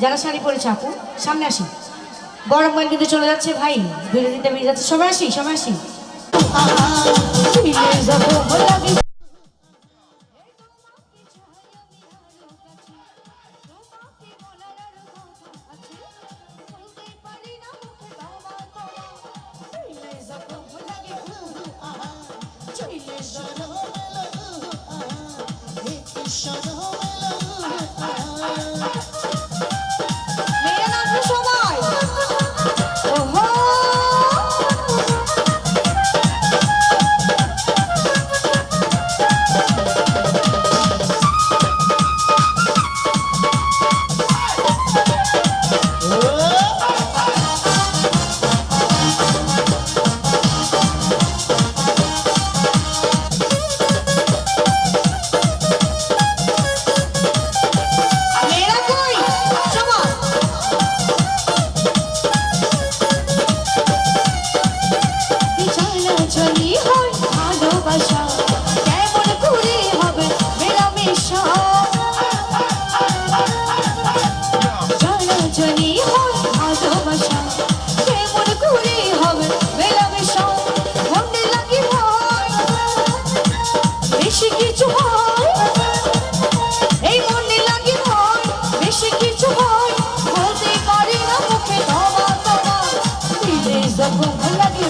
যারা শাড়ি পরেছে আপু সামনে আসি, বড় মোবাইল কিন্তু চলে যাচ্ছে ভাই, বিরোধিতা বেরিয়ে যাচ্ছে, সবাই আসি সবাই আসি। বেশি কিছু হয় এই মনে লাগে ভয়, বেশি কিছু হয় বলতে পারি না মুখে তোমা তোমা দিলে জখম লাগে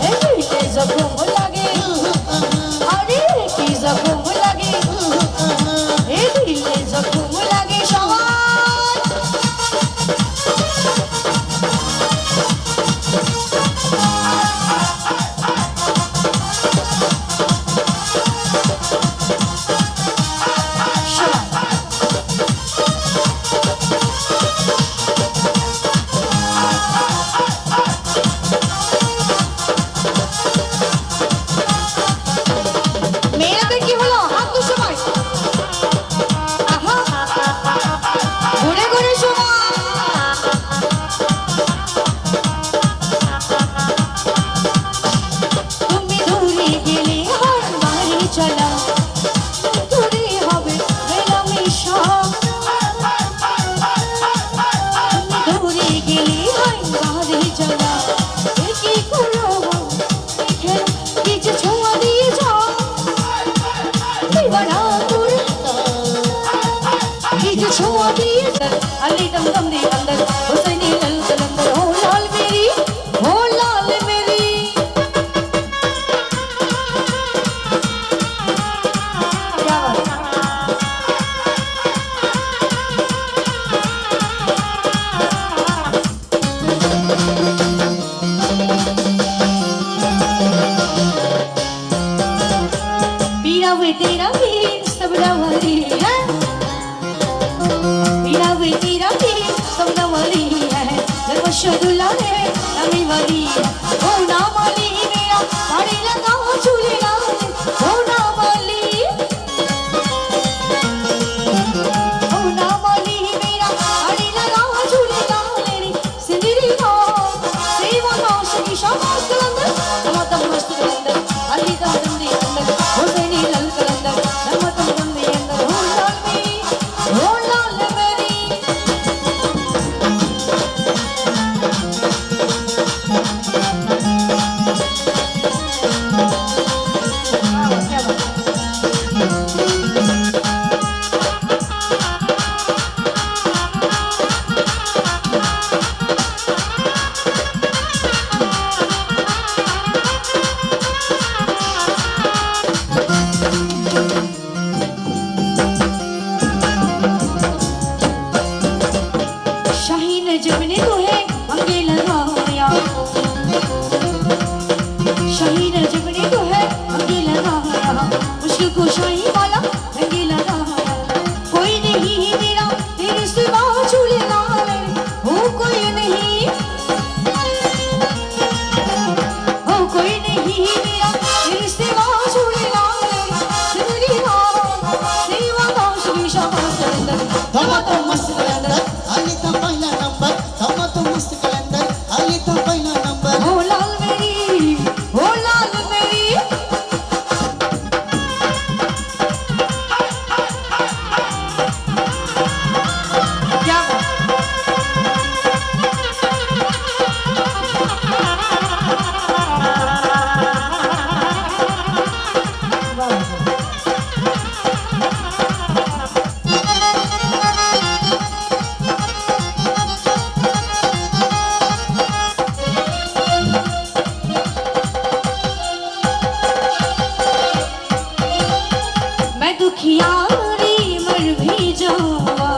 এই দিলে জখম লাগে আরে কি জখম লাগে এই দিলে জখম লাগে সবাই अली दम दम दे अंदर हुसैनी लल कलंदर हो लाल मेरी क्या बात पीरा हुए तेरा वीर सब रवरी है शदुल्ला है नमी वाली ओ नामाली मेरा साड़ी लगा चूल्हे लाल ओ नामाली मेरा साड़ी लगा चूल्हे लाल रे सिंदरी हो सेवा नौश की शाबाश कलंदर तमातम मस्त कलंदर अली दम दम दे अंदर हुसैनी लल कलंदर तमातम दम दे अंदर हो लाल मेरी जब ने तो है अंगे लगाया शहीद जब ने तो है अंगे लगाया मुश्किल को शाही वाला अंगे लगाया कोई नहीं मेरा तेरे सिवा झूले लाल हो कोई नहीं मेरा तेरे सिवा झूले लाल सिमरी हो सेवा दाश की शाबाश कलंदर तो मस्त कलंदर अली तो पहला नंबर तो मस्त कलंदर अली तो पहला नंबर हो लाल मेरी क्या दुखियारी मर भी जावा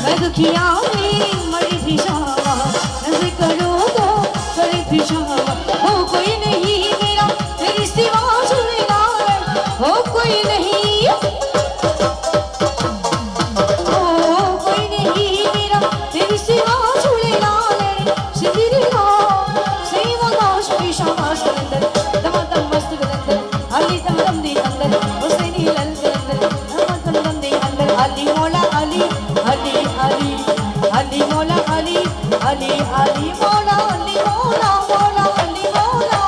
मैं दुखियारी मर भी जावा नजर करो तो कर भी जावा हो कोई नहीं मेरा तेरी सिवा झूले लाल हो कोई नहीं मेरा तेरी सिवा झूले लाल सिंदरी हो सेवा दाश की शाबाश कलंदर दम मस्त कलंदर अली दम दम दे अंदर हुसैनी लल कलंदर दम दम दे अंदर अली मौला अली अली अली अली मौला अली अली अली मौला अली मौला मौला अली मौला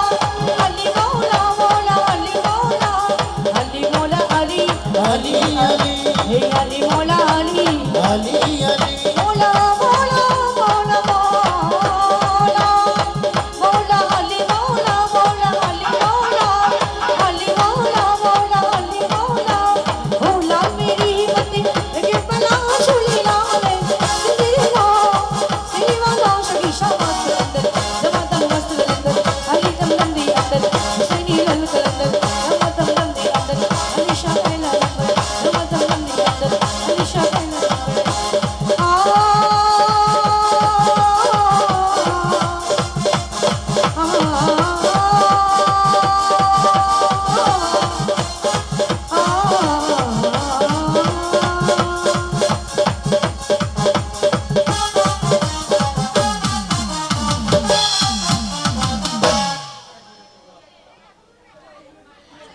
अली मौला मौला अली मौला अली मौला अली अली अली हे अली मौला अली अली अली मौला मौला मौला मौला मौला अली मौला मौला अली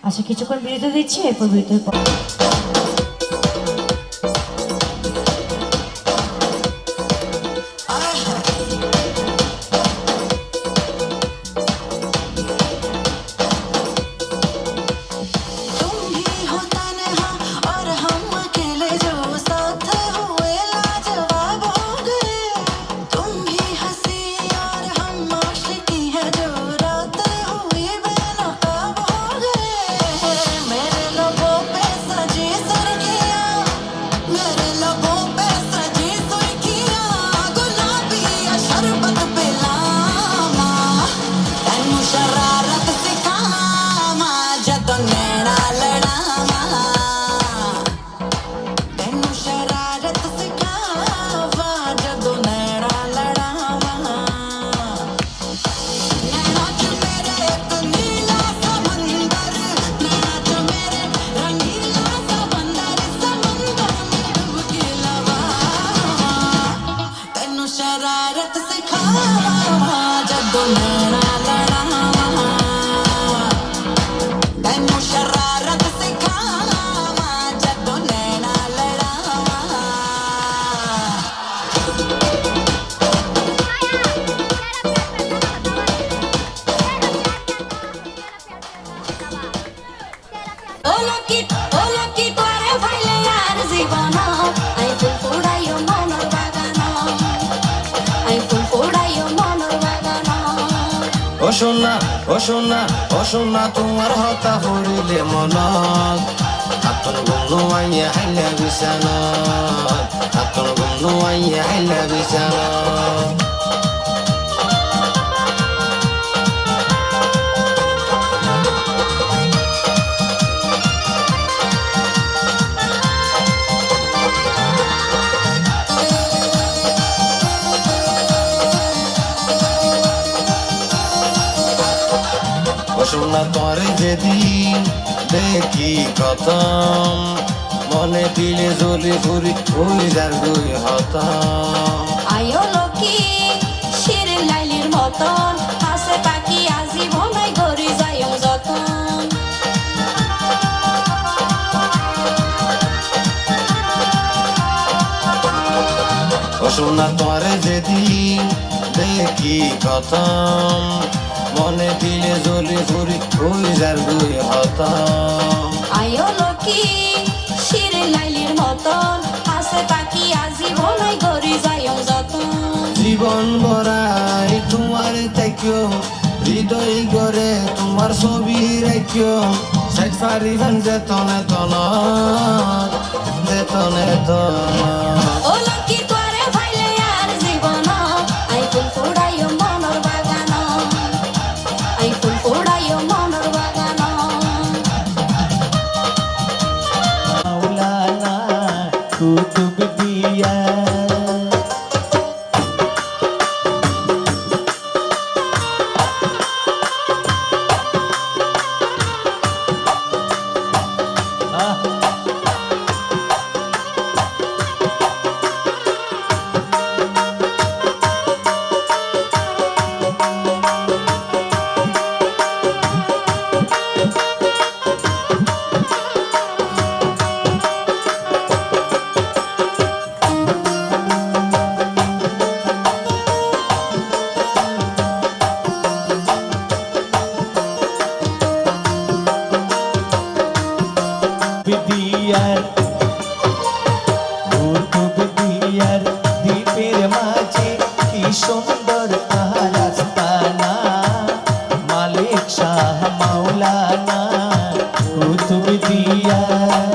আচ্ছা কিছুক্ষণ বিরতি দিচ্ছি, এরপর বিরতির পর शरारत सिखावा जदों नैना लड़ावा तैनू शरारत सिखावा जदों नैना लड़ावा ओ लकी तोरे भाईले यार জীবন আই ফুল ফুড়াইও মনর বাগান আই ফুল ফুড়াইও মনর বাগান ও সোনা তোমার হতা হরিলে মনত আতন গুনো আইয়া হাইলা বিছানত আতন গুনো আইয়া হাইলা বিছানত সোনা তোরে যেদিন দেখি কতম মনে দিলে জ্বলে ফুরি ওই যার দুই হতম আয়ো লকি শিরিন লাইলির মতন হাসে পাখি আজীবনাই গরি যাইও যতন ও সোনা তোরে যেদিন দেখি কতম মনে দিলে জ্বলে ফুরি ওই যার দুই হতম আয়ো লকি শিরিন লাইলির মতন হাসে পাখি আজীবনাই গরি যাইও যতন জীবন ভরাই তোমার তাইক্য হৃদয় গড়ে তোমার ছবি রাখিও সাইড ফারি ভান যেতনে তনত ও লকি তোরে ভাইলে আর জীবন আই ফুল ফুড়াইও মনর বাগান আই ফুল ফুড়াইও মনর বাগান মাওলানা কুতুব দিয়া বিদিয়ার কুতুব দিয়ার দ্বীপের মাঝে কি সুন্দর তাহার আস্তানা মালিক শাহ মাওলানা কুতুব দিয়ার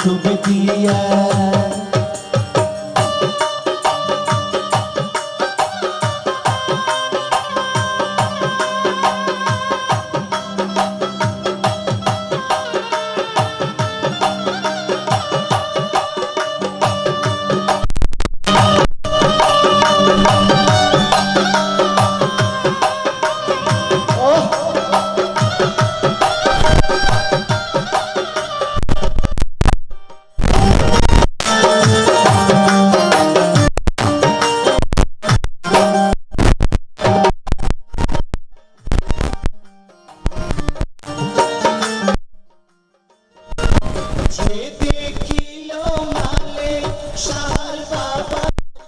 কুতুব দিয়া যে দেখিল মালে শাহর বাবা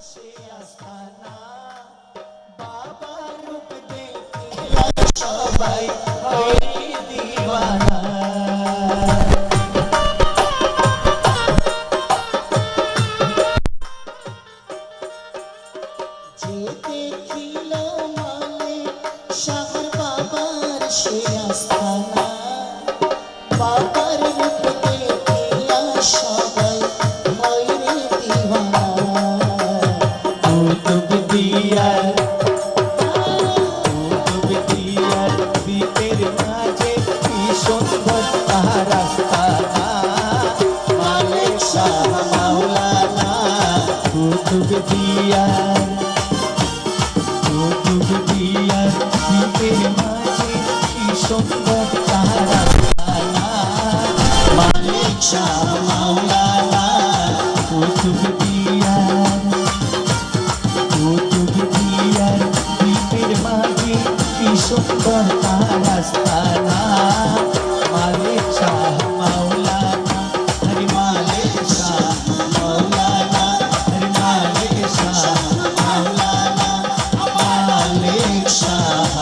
সে আস্তানা বাবার রূপ দেখিয়া সবাই হয় দিওয়ানা যে দেখিল মালে শাহর বাবার সে আস্তানা বাবার রূপ দেখিয়া সবাই হয় রে দিওয়ানা কুতুব দিয়ার দ্বীপের মাঝে কি সুন্দর তাহার আস্তানা মালিক শাহ মাওলানা কুতুব দিয়ার দ্বীপের মাঝে কি সুন্দর তাহার আস্তানা মালিক শাহ মাওলানা কুতুব দিয়ার দ্বীপের মাঝে কি সুন্দর তাহার আস্তানা মালিক শাহ মাওলানা হরি মালিক শাহ মাওলানা হরি মালিক শাহ মাওলানা মালিক শাহ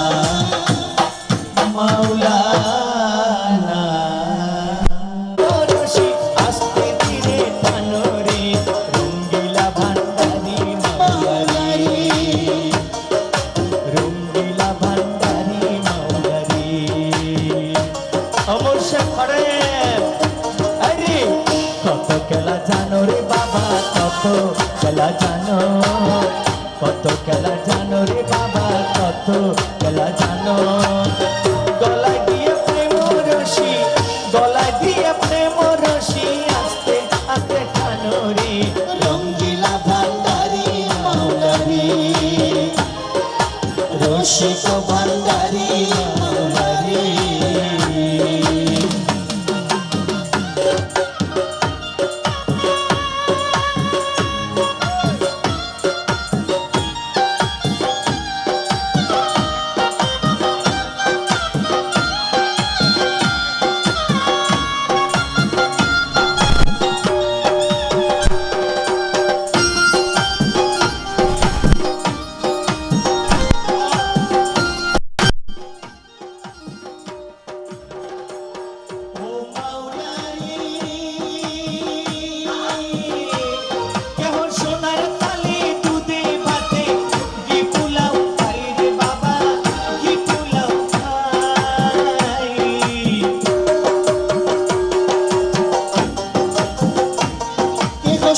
মাওলানা রশি আস্তে ধীরে টানোরে রঙ্গিলা ভান্ডারি মাওলারি রঙ্গিলা ভান্ডারি মাওলারি অমর সে খড়ে আরে কত খেলা জানো রে বাবা কত খেলা জানো কত খেলা জানো রে বাবা কত খেলা জানো গলায় দিয়ে প্রেম রশি গলায় দিয়ে প্রেম রশি আস্তে আস্তে টানো রে রঙ্গিলা ভান্ডারি মাওলারি রসিক ভান্ডারি মাওলারি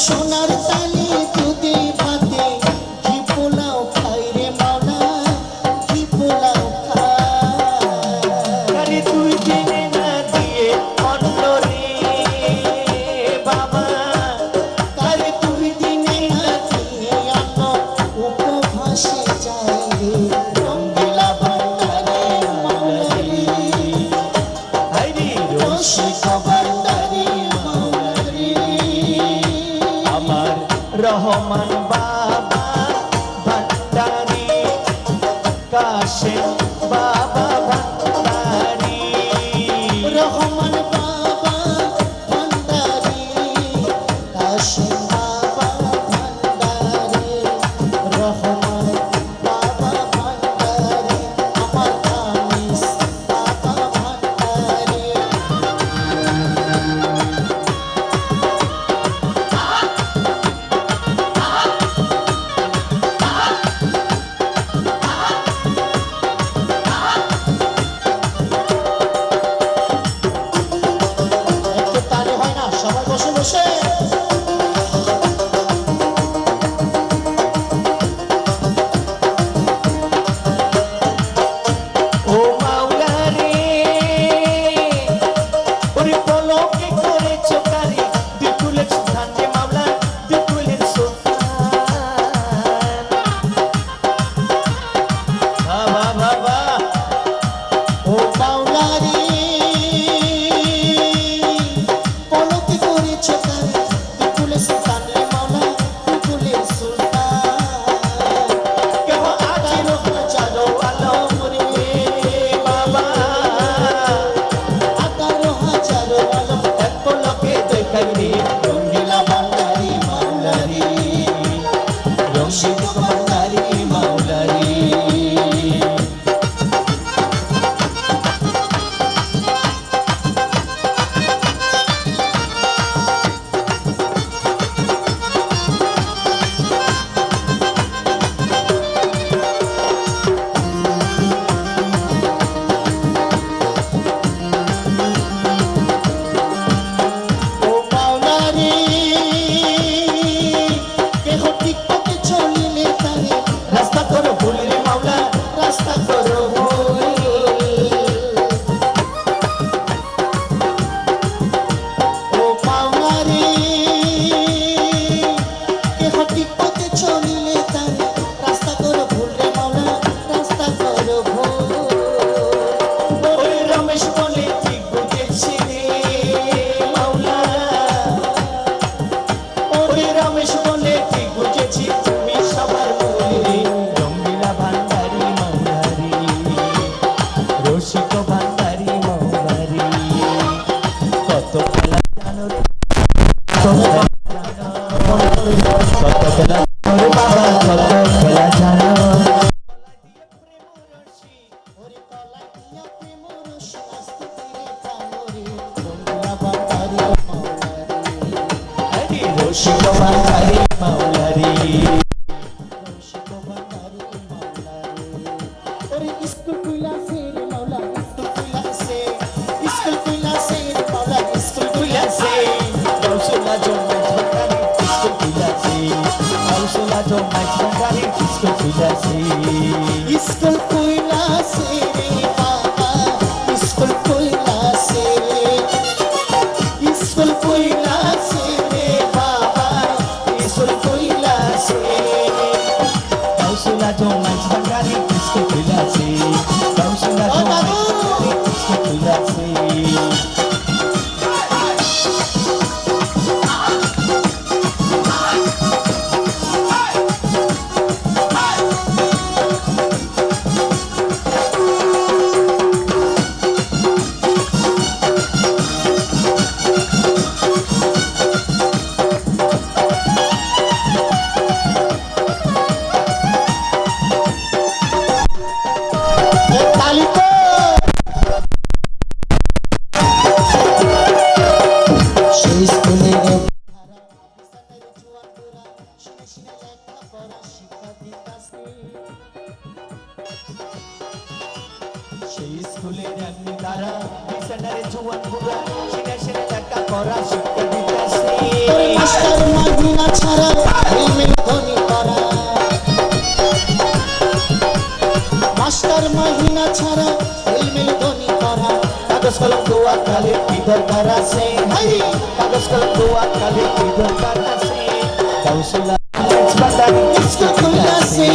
সোনার তালি দুধে ভাতে ঘি পোলাও খাই রে মাওলা ঘি পোলাও খাই তুই জেনে না দিয়ে অন্ন রে বাবা তারে তুই দিনে না দিয়ে অন্ন উপভাসে যায় রে রঙ্গিলা ভান্ডারে মাওলারি হাইরে রসিক ভান্ডারি মাওলারি আমার রহমান বাবা ভান্ডারি কাশেম বাবা ভান্ডারি রহমান বাবা ভান্ডারি কাশেম বাবা ভান্ডারি রহমান বাবা ভান্ডারি আমার কামিস বাবা ভান্ডারি বসে বসে ও মাওলা রে ওরে বলো কি করেছো কারি দিকুলের সুলতান রে মাওলা দিকুলের সুলতান বাবা বাবা ও মাওলারি পলকে করেছে তার বিপুলের সুলতান রে মাওলা বিপুলের সুলতান কেহ আজির হাজারো আলম রে বাবা 18,000 আলম এক পলকে দেখাই রে রঙ্গিলা বান্দারি মাওলারি রশিদ কুমারি মাওলারি ও মাওলারি কেহ ঠিক পথে চলিলে তারে রাস্তা করো ভুল রে মাওলা রাস্তা করো ভুল ও মাওলারি কেহ ঠিক পথে চলিলে তারে রাস্তা করো ভুল রে মাওলা রাস্তা করো ভুল ওরে রমেশ বলে ঠিক বুঝেছি রে মাওলা ওরে রমেশ বলে ঠিক বুঝেছি তুমি সবার মূল রে রঙ্গিলা ভান্ডারি মাওলারি রসিক ভান্ডারি মাওলারি কত খেলা জানো রে কত খেলা জানো রে বাবা কত খেলা জানো ওরে তলায় দিয়া প্রেম রসি আস্তে তীরে প্রাণরে রঙ্গিলা বান্দারি মাওলারি হরি রসিক ভান্ডারি মাওলারি রসিক বান্দারি মাওলারি ওরে স্কুল কইলা সে রে মাওলা স্কুল কইলা সে স্কুল কইলা সে রে মাওলা স্কুল কইলা সে Kausula jo mais bangari disco filasi Kausula jo mais bangari disco filasi school কইলা সে রে বাবা স্কুল কইলা সে স্কুল কইলা সে রে বাবা স্কুল কইলা সে Kausula jo mais bangari disco filasi Kausula jo mais bangari disco filasi তালিকা সেই স্কুলে সেই স্কুলের এমনি তারা বিছানারে জুয়ান বুড়া সিনে সিনে লেখা পড়া শিক্ষা দিতেছে মাস্টার মাগিনা ছাড়া হেলমেট ধনী করা মাস্টার মাগিনা ছাড়া হেলমেট ধনী করা কাগজ কলম দোয়া কালে কি দরকার আছে কাগজ কলম দোয়া কালে কি দরকার আছে কাউসুলা বান্দারি ডিস্কো খুইলাছে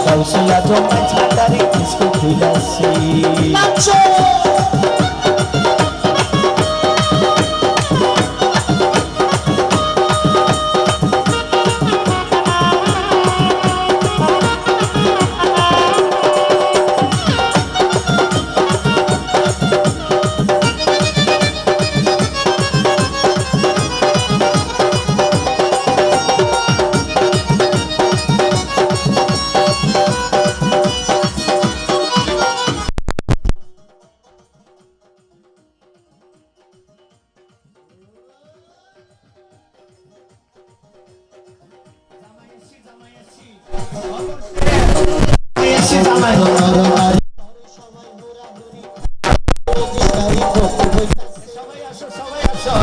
কাউসুলা jo mais bangari disco filasi নাচো সবাই আসো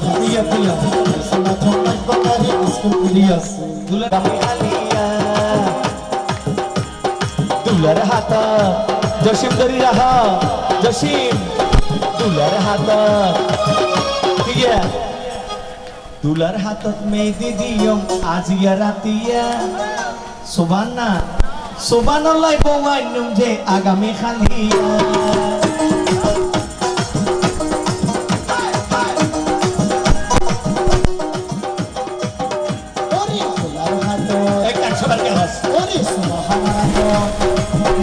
প্রিয়া প্রিয়া সোনা জমাই বাবারে স্কুল প্রিয়া কইলাছে দুলার আমি আলিয়া দুলার হাত জসিম ধরি রাহা জসিম দুলার হাত প্রিয়া দুলার হাতত মেহেদি দিয়ম আজিয়া রাতিয়া সুবহানা সুবহানাল্লাহ বওয়াইনুম যে আগামী খালিয়া ওরে ফুলার হাত একটা সবার কাজ ওরে সুবহানাল্লাহ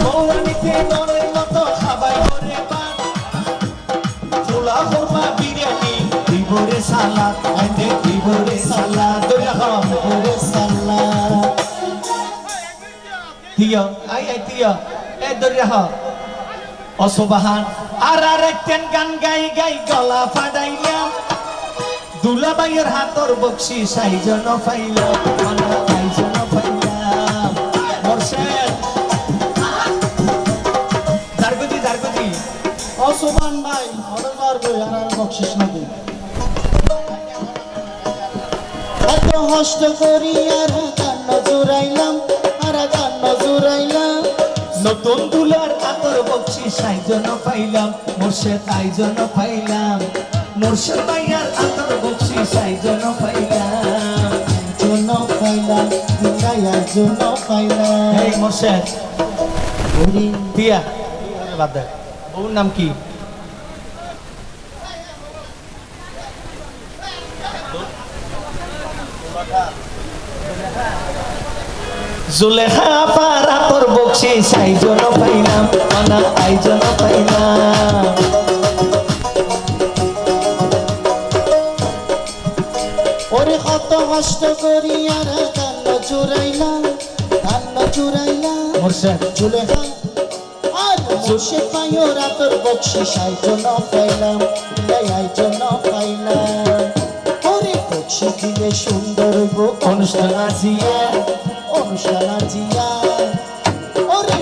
মৌরানিতে নরের মতো খাবাই করে পান ফুলা ফরমা বিরিয়ানি দিবরে সালাদ আইনে দিবরে সালাদ দইরা খাওয়া ওরে সালাত তিয় আই আই তিয় এ দইরা খাওয়া অসবাহান আর আরেকটেন গান গাই গাই গলা ফাটাইলাম দুলাবাইয়ের হাতর বকশি সাইজন পাইলাম মানা আইজন পাইলাম মোরশেদ দারগতি দারগতি ও সুবহান ভাই অর্ডার মারবো আর বকশিশ না দিই এত কষ্ট করি আর কান্ন জুড়াইলাম নতুন দুলার আতর বকশি সাইজন পাইলাম মোরশেদ আইজন পাইলাম মোরশেদ ভাইয়ার আতর বকশি সাইজন পাইলাম জন্য পাইলাম দুনিয়ার জন্য পাইলাম এই মোরশেদ ওরে দিয়া বাদ দে বউর নাম কি জুলেখা পারা তোর বকশি সাইজন পাইলাম মানা আইজন পাইলাম ওরে কত কষ্ট করি আর কান্ন জুড়াইলাম মোরশেদ জুলেখা আর মুর্শিদ পাইও রাতর বকশি সাইজন পাইলাম দয়াই জন্য পাইলাম ওরে বকশি দিলে সুন্দর গো অনুষ্ঠান আজিয়া অনুষ্ঠান জিয়া ওরে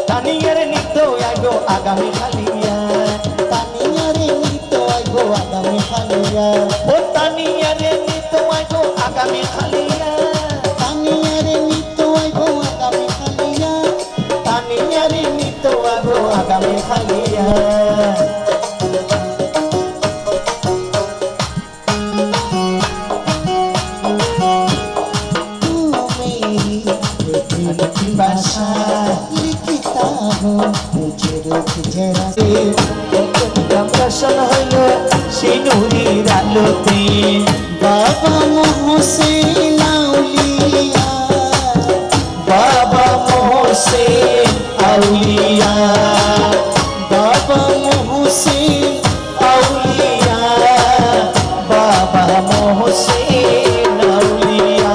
তানিয়ার নিত্য আগো আগামী খালিয়া তানিয়ারে নিত আইগো আগামী খালিয়া ও তানিয়ারে নিত্য আগো আগামী খালিয়া তানিয়ারে নিত আইগো আগামী খালিয়া তানিয়ারে নিত্য আগো আগামী খালিয়া তুমি ভাষা লিখিতা হো মুঝে রুখ জরা দর্শন হইল সিনুরির আলোতে বাবা মোহসেন আউলিয়া বাবা মোহসেন আউলিয়া বাবা মোহসেন আউলিয়া বাবা মোহসেন আউলিয়া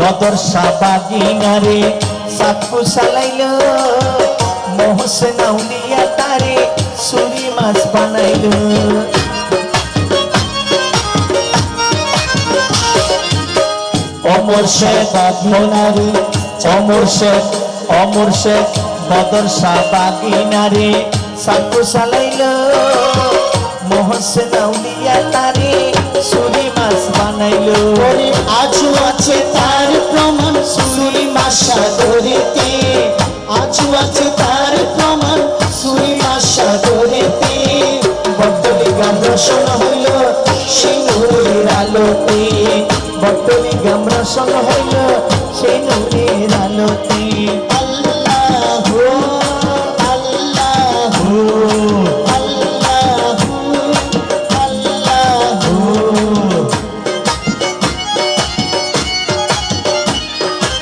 বদর সাবাগিনারে সাতকু সালাইল মোহসেন আউলিয়া তারে সুরি মাছ বানাইল অমর শেখ আত্মনারে অমর শেখ বদর সাবাগিনারে সাতকু সালাইল মোহসেন আউলিয়া তারে সুরি মাছ বানাইল ওরে আজও আছে তার প্রমাণ সুরি মাসা ধরিতে আজও আছে তার প্রমাণ সুরি মাসা ধরিতে বটলি গাম রসন হইল সেই নূরের আলোতে বটলি গাম রসন হইল সেই নূরের আলোতে আল্লাহ আল্লাহ আল্লাহ আল্লাহ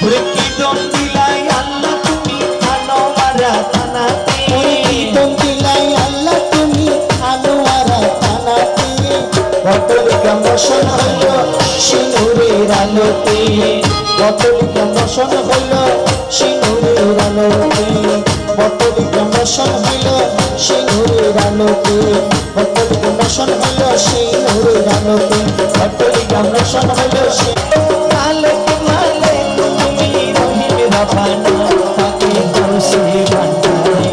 ওরে কি দম দিলাই আল্লাহ তুমি আনোয়ারা থানাতে দম দিলাই আল্লাহ তুমি আনোয়ারা থানাতে বটলি গাম রসন হইল সেই নূরের আলোতে বটলি প্রমোশন হইল সিঁদুরের আলোতে বটলি প্রমোশন হইল সিঁদুরের আলোকে অট্টলিকা রোশন হইল সেই নূরের আলোকে অট্টলিকা রোশন হইল সেই মালিক মালিক তুমি রহিম রাব্বানা পাকে গৌসে ভান্ডারে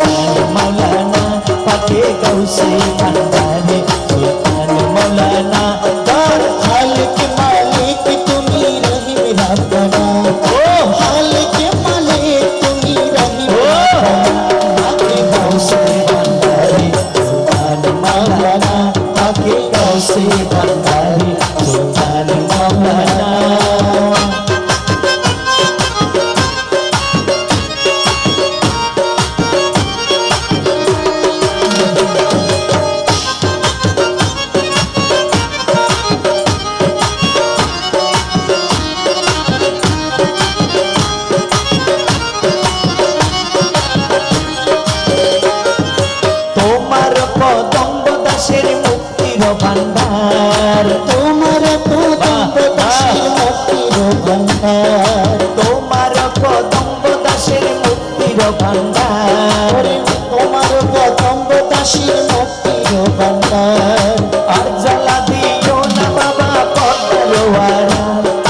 সুলতান মাওলানা পাকে গৌসে ভান্ডারে সুলতান মাওলানা দর খালিক মালিক তুমি রহিম রাব্বানা ও খালিক মালিক তুমি রহিম রাব্বানা পাকে গৌসে ভান্ডারে সুলতান মাওলানা পাকে গৌসে ভান্ডারে সুলতান মাওলানা তোমার পদম্ব দাসের মুক্তির ভান্ডার তোমার পদম্ব দাসের মুক্তির ভান্ডার তোমার পদম্ব দাসের মুক্তির ভান্ডার তোমার পদম্ব দাসের মুক্তির ভান্ডার আর জ্বালা দিও না বাবা পরওয়ারা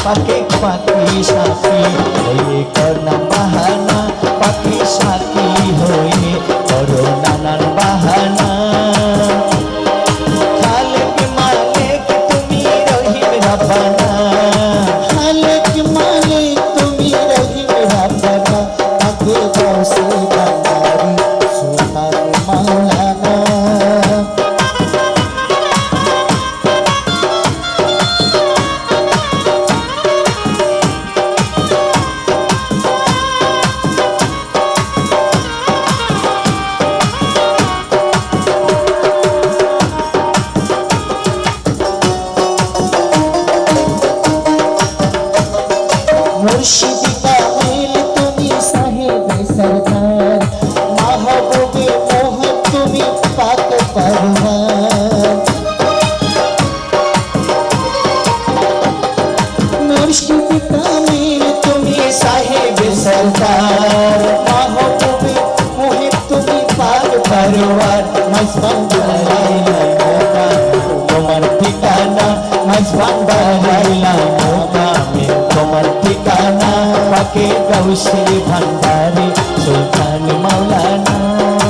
পাকে পাকি সাথী হয়ে করনা বাহানা পাকি সাথী হয়ে করো নানান বাহানা খালেক মালিক তুমি রহিম রাব্বানা খালিক মালিক তুমি রহিম রাব্বানা পাকে গৌসে ভান্ডারি সুলতান মাওলানা মুর্শিদি কামিল তুমি সাহেবে সরদার মাহবুবে মোহন তুমি পাক পরওয়ার মুর্শিদি কামিল তুমি সাহেবে সরদার মাহবুবে মোহন তুমি পাক পরওয়ার মজবান বানাইলা মোকা তোমার ঠিকানা মজবান বানাইলা মোকা তোমার ঠিকানা পাকে গৌসে ভান্ডারে সুলতান মাওলানা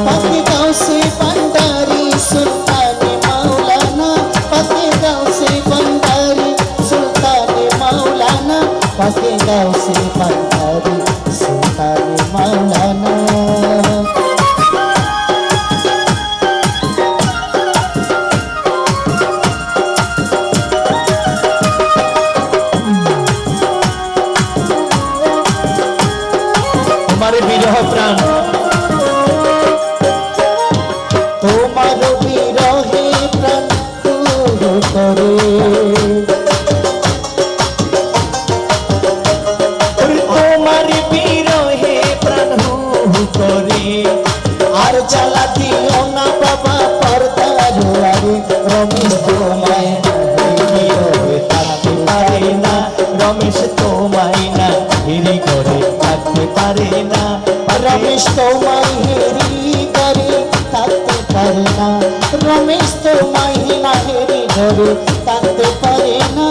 পাকে গৌসে ভান্ডারি সুলতান মাওলানা পাকে গৌসে ভান্ডারি সুলতান মাওলানা পাকে গৌসে ভান্ডারি সুলতান মাওলানা তোমার বিরহ প্রাণ তোমার বিরহে প্রাণ পুরো করে তোমার বিরহে প্রাণ হু হু করে আর জ্বালা দিও না বাবা পর্দার আরে রমেশ তোমায় বিরহে থাকতে পারে না রমেশ তোমায় না হিরি করে থাকতে পারে না রমেশ তোমায় হেরি করে থাকতে পারে না রমেশ তোমায় না হেরি ধরে থাকতে পারে না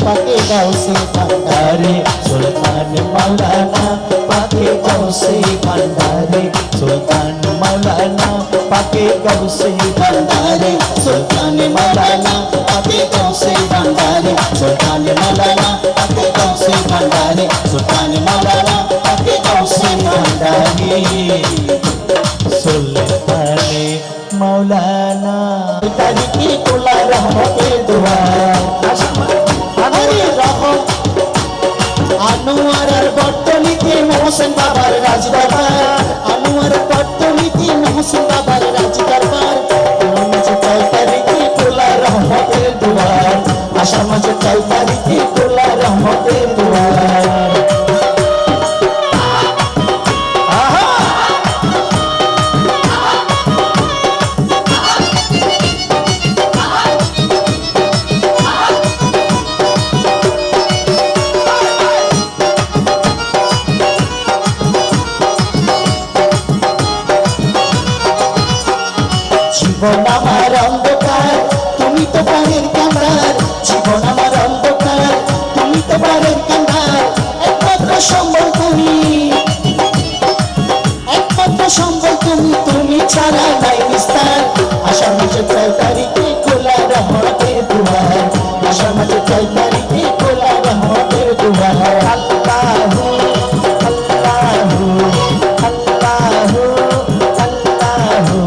পাকে গৌসে ভান্ডারে ভান্ডারে সুলতান মাওলানা পাকে গৌসে ভান্ডারে সুলতান মাওলানা পাকে গৌসে ভান্ডারে সুলতান মাওলানা পাকে গৌসে ভান্ডারে সুলতান মাওলানা পাকে গৌসে ভান্ডারে সুলতান মাওলানা পাকে গৌসে ভান্ডারে সুলতান মাওলানা তারিখে তোলা রহমতের দুয়ার আরে রহম আনোয়ার আর বট্টলিতে মোহসেন বাবার রাজদরবার আনোয়ার বট্টলিতে মোহসেন বাবার রাজদরবার মাঝে 6 তারিখে তোলা রহমতের দুয়ার আষাঢ় মাসে 6 তারিখে তোলা রহমতের দুয়ার জীবন আমার অন্ধকার তুমি তো পারের কান্দার জীবন আমার অন্ধকার তুমি তো পারের কান্দার একমাত্র সম্বল তুমি একমাত্র সম্বল তুমি তুমি ছাড়া নাই বিস্তার আষাঢ় মাসে 6 তারিখে খোলা রহমতের দুয়ার আষাঢ় মাসে 6 তারিখে খোলা রহমতের দুয়ার আল্লাহু আল্লাহু আল্লাহু আল্লাহু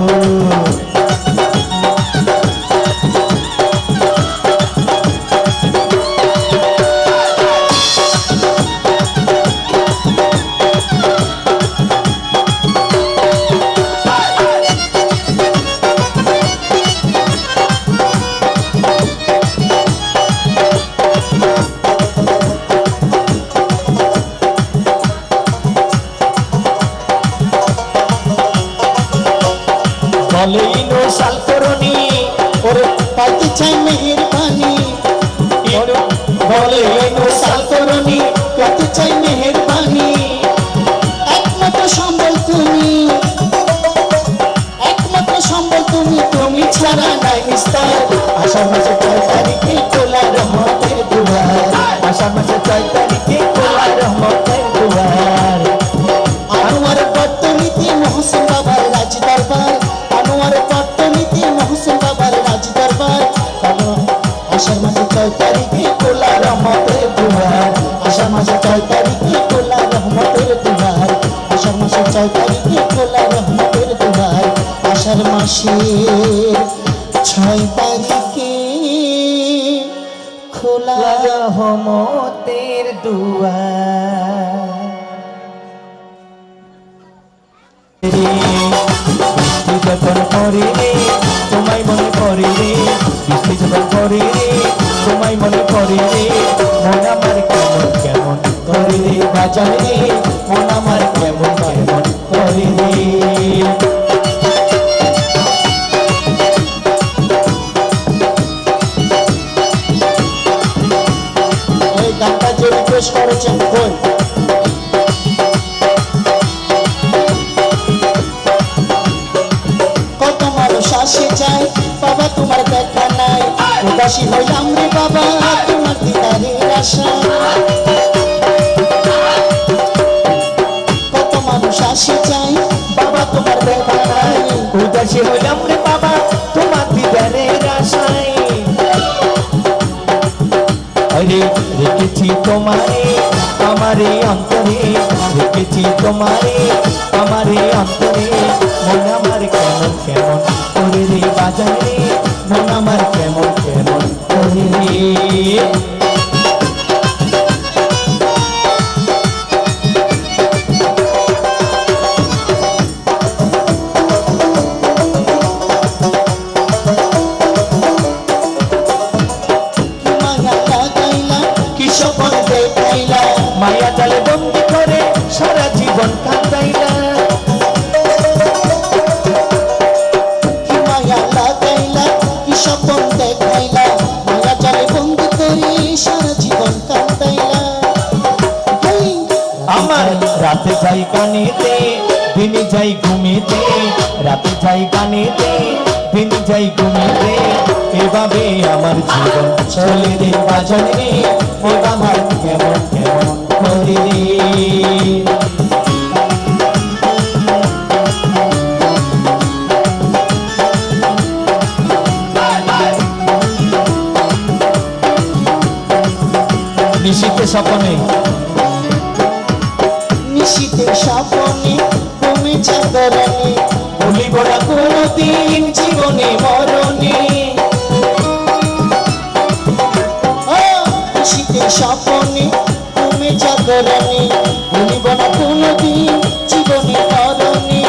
বলে ইনো সাল করনি ওরে পাইতে চাই মেহেরবানি বলে ইনো সাল করনি পাইতে চাই মেহেরবানি একমাত্র সম্বল তুমি একমাত্র সম্বল তুমি তুমি ছাড়া নাই বিস্তার আষাঢ় মাসে 6 তারিখে খোলা রহমতের দুয়ার আষাঢ় মাসে 6 তারিখে খোলা রহমতের দুয়ার আনোয়ার পট্টনীতি মহসিন বাবার রাজ দরবার আনোয়ার পট্টনীতি মহসিন বাবার রাজ দরবার আষাঢ় মাসে 6 তারিখে খোলা রহমতের দুয়ার আষাঢ় মাসে 6 তারিখে খোলা রহমতের দুয়ার আষাঢ় মাসে 6 তারিখে খোলা রহমতের দুয়ার আষাঢ় মাসের 6 তারিখে খোলা রহমতের দুয়ার বৃষ্টি যখন পড়ে রে তোমায় মনে পড়ে রে বৃষ্টি যখন পড়ে রে তোমায় মনে পড়ে রে মন আমার কেমন কেমন করে রে বাজার রে মন আমার কেমন কেমন করে রে এই গানটা যে রিকোয়েস্ট করেছেন কই কত মানুষ আসে যায় বাবা তোমার দেখা নাই উদাসী হইলাম রে বাবা তোমার দিদারের আশা কত মানুষ আসে যায় বাবা তোমার দেখা নাই উদাসী হইলাম রে বাবা তোমার দিদারের আশায় আরে রেখেছি তোমারে আমারে অন্তরে রেখেছি তোমারে আমারে অন্তরে মন আমার কেমন কেমন করে রে বাজারে মন আমার কেমন কেমন করে রে মায়া লাগাইলা কি স্বপন দেখাইলা মায়া জালে বন্দি করে সারা জীবন কাঁদাইলা কি মায়া লাগাইলা কি স্বপন দেখাইলা মায়া জালে বন্দি করি সারা জীবন কান্দাইলা আমার রাতে যাই কানেতে দিনে যাই ঘুমিতে রাতে যাই কানেতে দিনে যাই ঘুমিতে এভাবে আমার জীবন চলে রে বাজারে ও আমার কেমন কেমন করে রে নিশীতে স্বপনে নিশীতে স্বপনে তুমি চাঁদরানি ভুলিব না কোনদিন জীবনে মরণে নিশীতে স্বপনে তুমি চাঁদরানি ভুলিব না কোনদিন জীবনে মরণে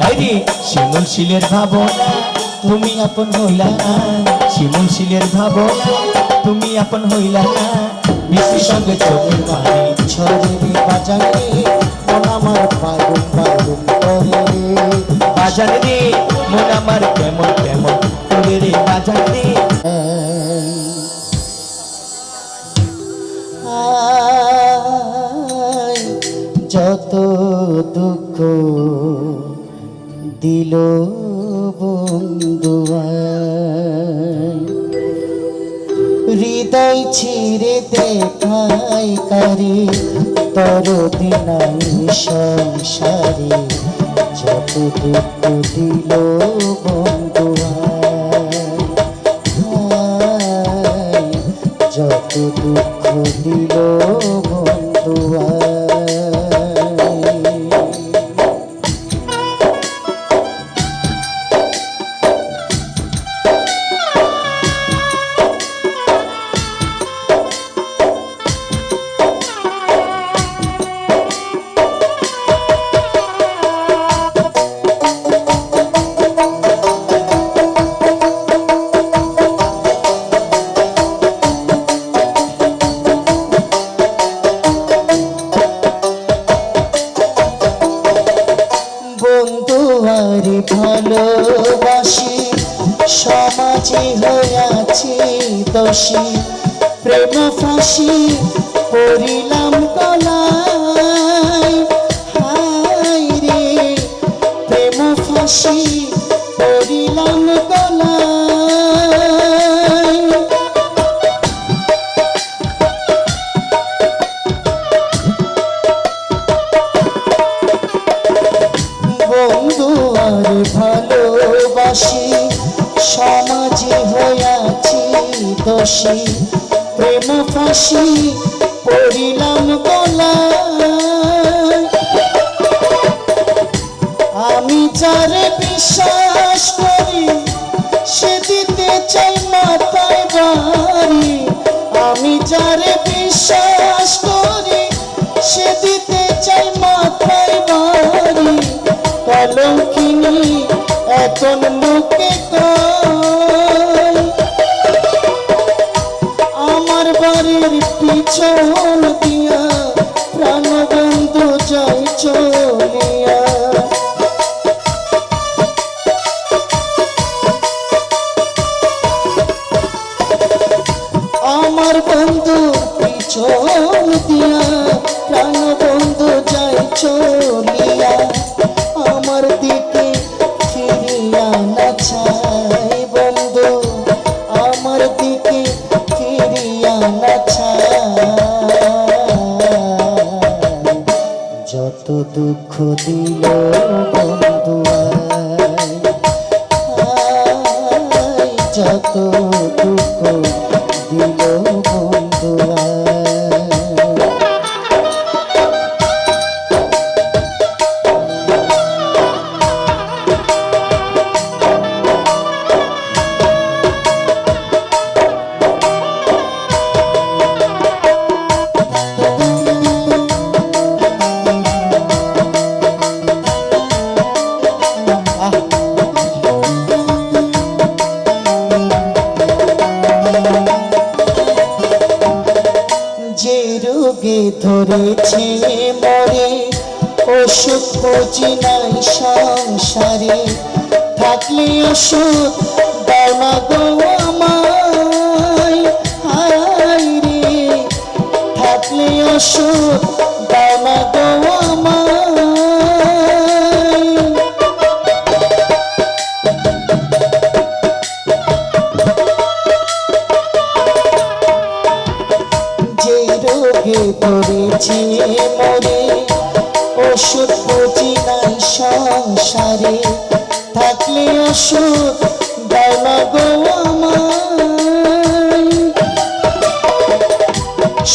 আরে শিমুল শিলের ভাবনা তুমি আপন হইলা না শিমুল শিলের ভাবনা তুমি আপন হইলা না মিষ্টির সঙ্গে চোখের পানি ছড়ে রে বাজারে মন আমার পাগল পাগল করে রে বাজারে রে মন আমার কেমন কেমন করে রে বাজারে রে যত দুঃখ দিল হৃদয় ছিঁড়ে দেখাই কারে দরদি নাই সংসারে যত দুঃখ দিল বন্ধু আয়, যত দুঃখ দিল বন্ধু আয়। বন্ধু আর ভালোবাসি সমাজে হইয়াছি দোষী প্রেম ফাঁসি পড়িলাম গলায় হায় রে প্রেম ফাঁসি পড়িলাম গলায় বন্ধু আর ভালোবাসি সমাজে হইয়াছি দোষী প্রেম ফাঁসি পড়িলাম গলায় আমি যারে বিশ্বাস করি সে দিতে চাই মাথায় বাড়ি আমি যারে বিশ্বাস করি সে দিতে চাই মাথায় বাড়ি কলঙ্কিনী এখন লোকে কয় আমার বাড়ির পিছন দিয়া প্রাণবন্ধু যাই চলিয়া আমার বন্ধু পিছন দিয়া প্রাণবন্ধু যাই চলিয়া আমার দিকে ফিরিয়া না চাই বন্ধু আমার দিকে ফিরিয়া না চাই যত দুঃখ দিল বন্ধু আয়, যত দুঃখ দিল বন্ধু আয়। যে রোগে ধরেছে মরে ওষুধ বুঝি নাই সংসারে থাকলে ওষুধ দাও না গো আমায় হায় রে থাকলে ওষুধ দাও না গো আমায় যে রোগে ধরেছে মরে ওষুধ বুঝি নাই সংসারে থাকলে ওষুধ দাও না গো আমায়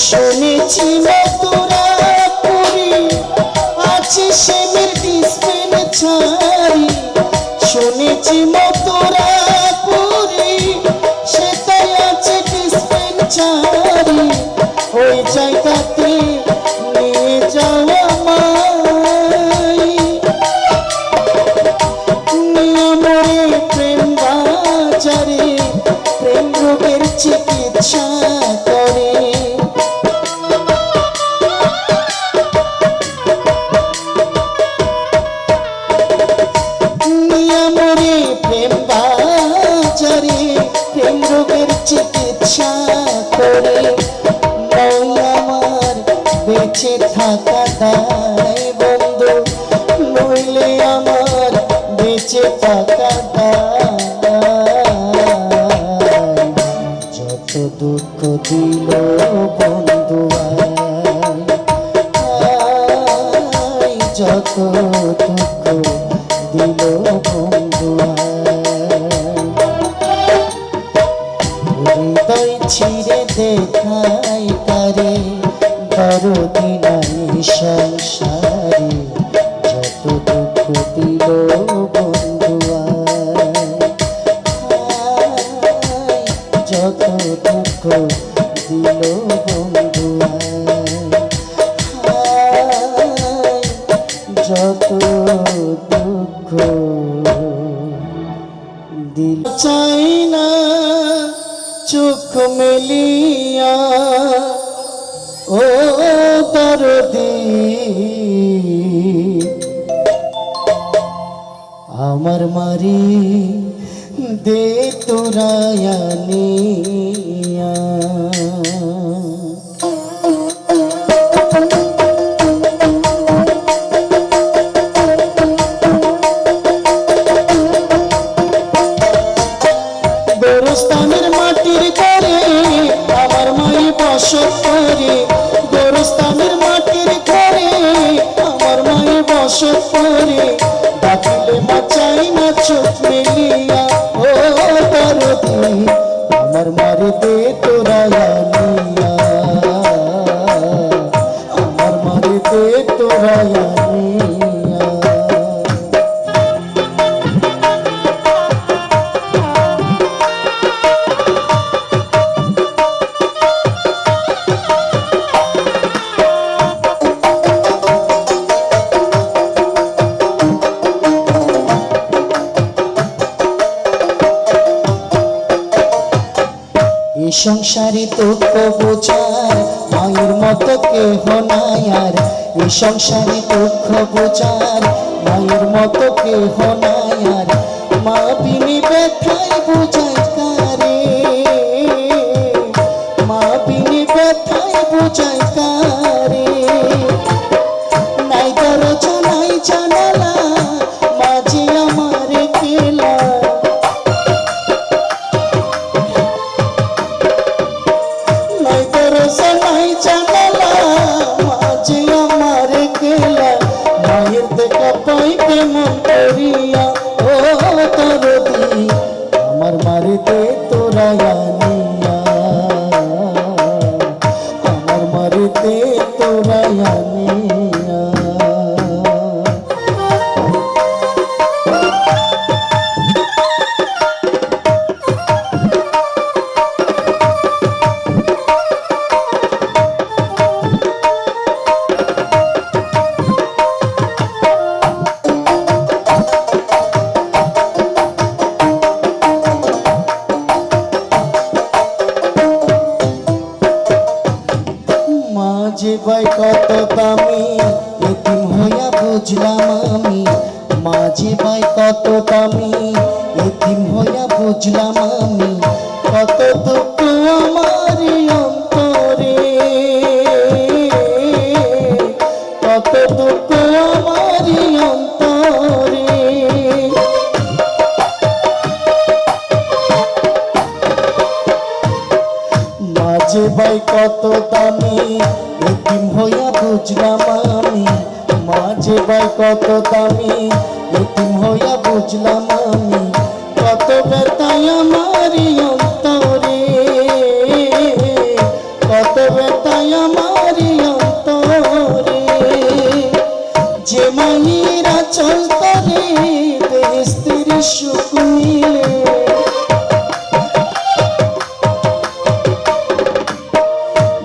শুনেছি তোরা পুরি আছে সেমের ডিসপেন্সারি শুনেছি তোরা পুরি সেটাই আছে ডিসপেন্সারি ওই জায়গাতে নিয়ে যাওয়া আমায় নিয়মরে প্রেম বাজারে প্রেম রোগের চিকিৎসা করে নিয়মরে প্রেম বাজারে প্রেম রোগের চিকিৎসা করে আমার বেঁচে থাকা দায় বন্ধু নইলে আমার বেঁচে থাকা দায় যত দুঃখ দিল বন্ধু আয়, যত দুঃখ দিল বন্ধু হৃদয় ছিঁড়ে দেখাই তারে দরদি নাই সংসারে, যত দুঃখ দিল বন্ধু আয়, যত দুঃখ দিল বন্ধু আয়, যত দুঃখ দিল। চাই না চোখ মেলিয়া ও দরদি, আমার মারি দে তোরায়ানিয়া। গোরস্থানের মাটির ঘরে আমার মাই বসত করে, গোরস্থানের মাটির ঘরে আমার মাই বসত করে, ডাকিলে বাঁচাই না চোখ মেলিয়া ও দরদি, আমার মারে দে তোরায়ানিয়া, আমার মারে দে তোরায়ানিয়া। এই সংসারে দুঃখ বোঝার মায়ের মতো কেহ নাই আর, এই সংসারে দুঃখ বোঝার মায়ের মতো কেহ নাই আর, মা বিনি ব্যথায় বোঝায় কারে, মা বিনি ব্যথায় বোঝায় কারে, নাই দরজা নাই জানালা মাঝে আমার খেলা, নাই দরজা নাই জানালা মাঝে আমার খেলা, মায়ের দেখা পাই কেমন করিয়া ও দরদি, আমার মারে দে তোরায়ানিয়া, আমার মারে দে তোরায়ানিয়া। মাঝে ভাই কত দামি এতিম হইয়া বুঝলাম আমি, মাঝে ভাই কত দামি এতিম হইয়া বুঝলাম আমি, কত দুঃখ আমার অন্তরে, কত দুঃখ আমার অন্তরে, মাঝে ভাই কত দামি এতিম হইয়া বুঝলাম আমি, মাঝে ভাই কত দামি এতিম হইয়া বুঝলাম আমি, কত ব্যথায় আমার অন্তরে, কত ব্যথায় আমার অন্তরে, যে মায়েরা চলতরে স্ত্রীর সুখ মিলে,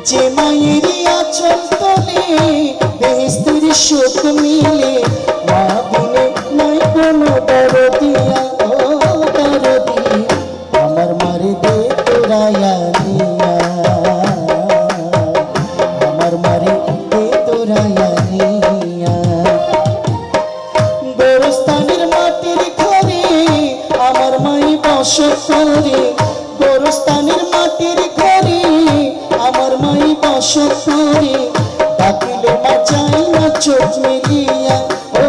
যে মায়ের আঁচল তলে বেহেস্তের সুখ মিলে, মা বিনে নাই কোনো দরদিয়া ও দরদি, আমার মারে দে তোরায়ানিয়া, আমার মারে দে তোরায়ানিয়া। গোরস্থানের মাটির ঘরে আমার মাই বসত করে, গোরস্থানের মাটির ঘরে আমার মাই বসত করে, ডাকিলে বাঁচাই না চোখ মেলিয়া ও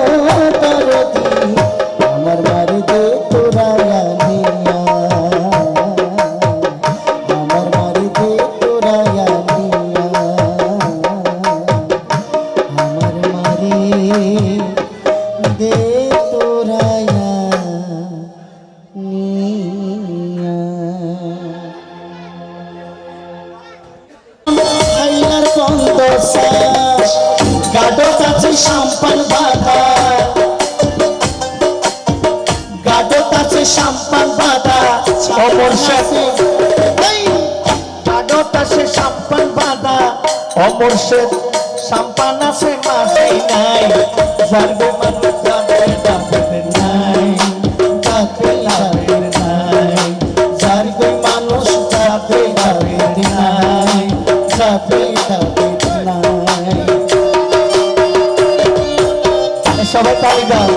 দরদি, আমার মারে দে তোরায়ানিয়া, আমার মারে অমরশেদ আডত আছে সাম্পান বাদা অমরশেদ সাম্পান আছে মাঝে নাই জানবে মানুষ জানবে জানবে নাই জানবে জানবে নাই জানবে মানুষ জানবে জানবে নাই জানবে জানবে নাই সবাই তালি দাও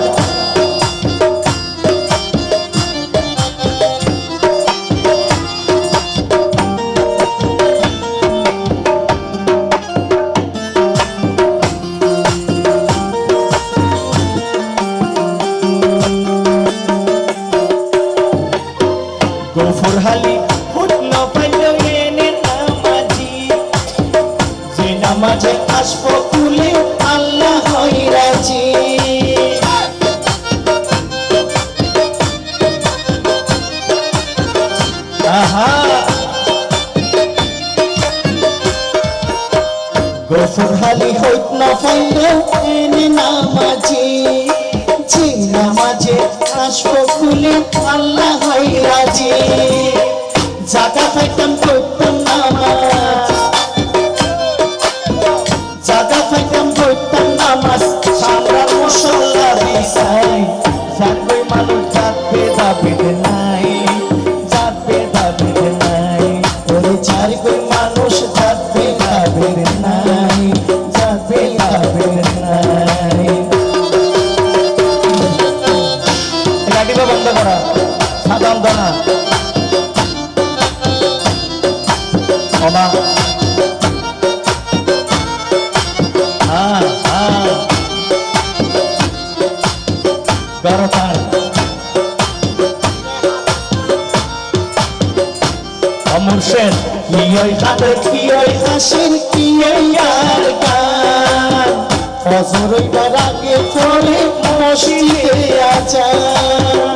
গফুরহালি উঠল পাইল এনে নামাজি যে নামাজে আসবো কুলে আল্লাহ হয় রাজি আহা গফুরহালি হইত না পাইল এনে নামাজি যে নামাজে আসবো কুলে আল্লাহ হয় রাজি জাগা ফাইতাম করতাম নামাজ জাগা ফাইতাম করতাম নামাজ সামরার মুসল্লা বিছাই জানবে মানুষ জাতবে দাবিদ নাই জাতবে দাবিদ নাই ওরে জানবে মানুষ জাতবে দাবিদ নাই জাতবে দাবিদ নাই লাঠিটা বন্ধ করা সাধারণ দানা অমা গরতার অমরশেদ কিয়ই কাদের কিয়ই হাসির কিয়ই আর গান ফজর হইবার আগে পড়ে মসজিদে আজান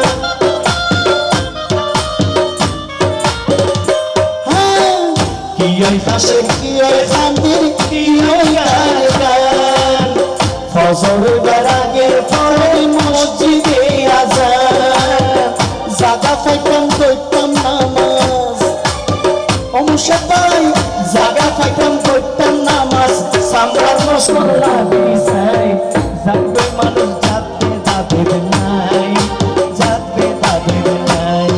কিয়ই হাসির কিয়ই কাদের কিয়ই আর গান ফজর হইবার আগে পড়ে মসজিদে আজান জাগা ফাইতাম করতাম নামাজ অমরশেদ ভাই জাগা ফাইতাম করতাম নামাজ সামরার মুসল্লা বিছাই জানবে মানুষ জাতবে দাবিদ নাই জাতবে দাবিদ নাই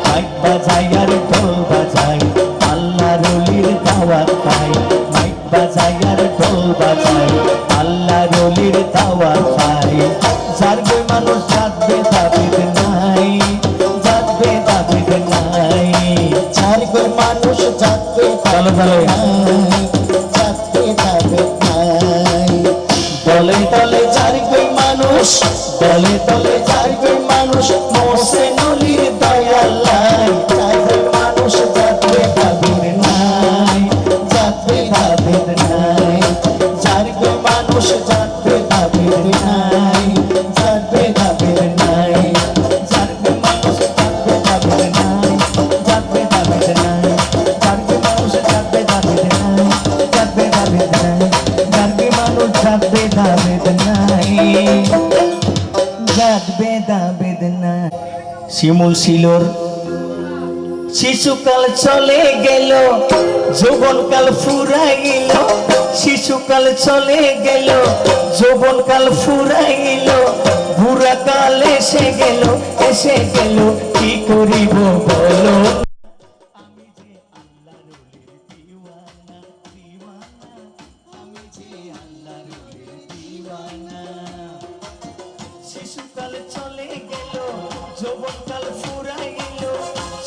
মাইক বাজাই আর ঢোল বাজাই আল্লাহ রলির দাওয়াত পাই মাইক বাজাই আর ঢোল বাজাই আল্লাহ রলির দাওয়াত পাই জানবে মানুষ জাতবে দাবিদ নাই জাতবে দাবিদ নাই জানবে মানুষ জাতবে চলো চলো জাতবে দাবিদ নাই দলে দলে জানবে মানুষ দলে দলে জানবে মানুষ মোসে নলির দয়ালাই জানবে মানুষ জাতবে দাবিদ নাই জাতবে দাবিদ নাই জানবে মানুষ জাতবে দাবিদ নাই জাতবে দাবিদ নাই জানবে মানুষ জাতবে দাবিদ নাই জাতবে দাবিদ নাই জানবে মানুষ জাতবে দাবিদ নাই জাতবে দাবিদ নাই জানবে মানুষ জাতবে দাবিদ নাই জাতবে দাবিদ নাই শিমুল শিলোর শিশুকাল চলে গেল যৌবনকাল ফুরাইল শিশুকাল চলে গেল যৌবনকাল ফুরাইল বুড়া কাল এসে গেল কি করিব বলো আমি যে আল্লাহর দিওয়ানা দিওয়ানা আমি যে আল্লাহর দিওয়ানা শিশুকাল চলে গেল যৌবনকাল ফুরাইল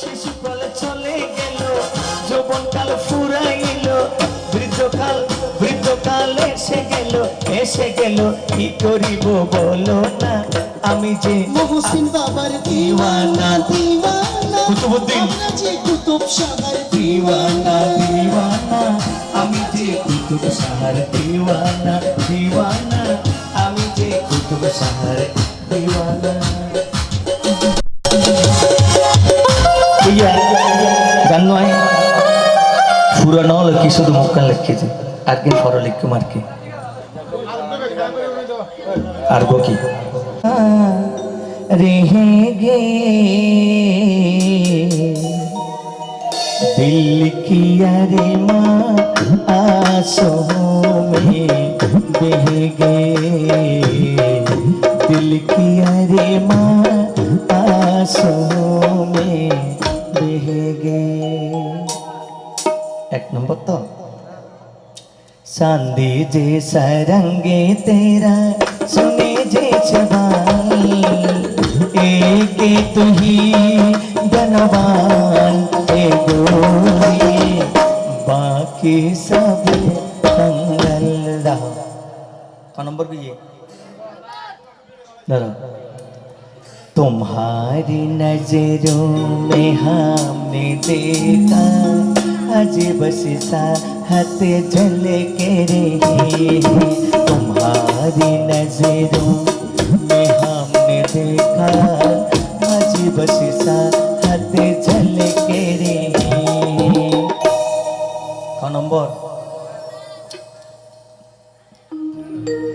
শিশুকাল চলে গেল যৌবনকাল ফুরাইল বৃদ্ধকাল এসে গেল কি করিব বলো না আমি যে মহসিন বাবার দিওয়ানা দিওয়ানা কুতুবউদ্দিন আমরা যে কুতুব শাহর দিওয়ানা দিওয়ানা আমি যে কুতুব শাহর দিওয়ানা দিওয়ানা আমি যে কুতুব শাহর দিওয়ানা গান নয় পুরানো লিখি শুধু মুখখান লিখেছে আর কি ফর লিখু মারকে আর গো কি রেহে গে दिल किया रे माँ आंसुओं में बह गए, दिल किया रे माँ आंसुओं में बह गए। एक नंबर तो चांदी जैसा रंगे तेरा सुने जैसे बाल, एक तू ही धनवान ए गोरी, बाकी सब कंगल रहा। का नंबर भी ये तुम्हारी नजरों में हमने देखा अजीब सी चाहत झलके रही, तुम्हारी नजरों में हमने देखा अजीब सी चाहत झलके रही। का नंबर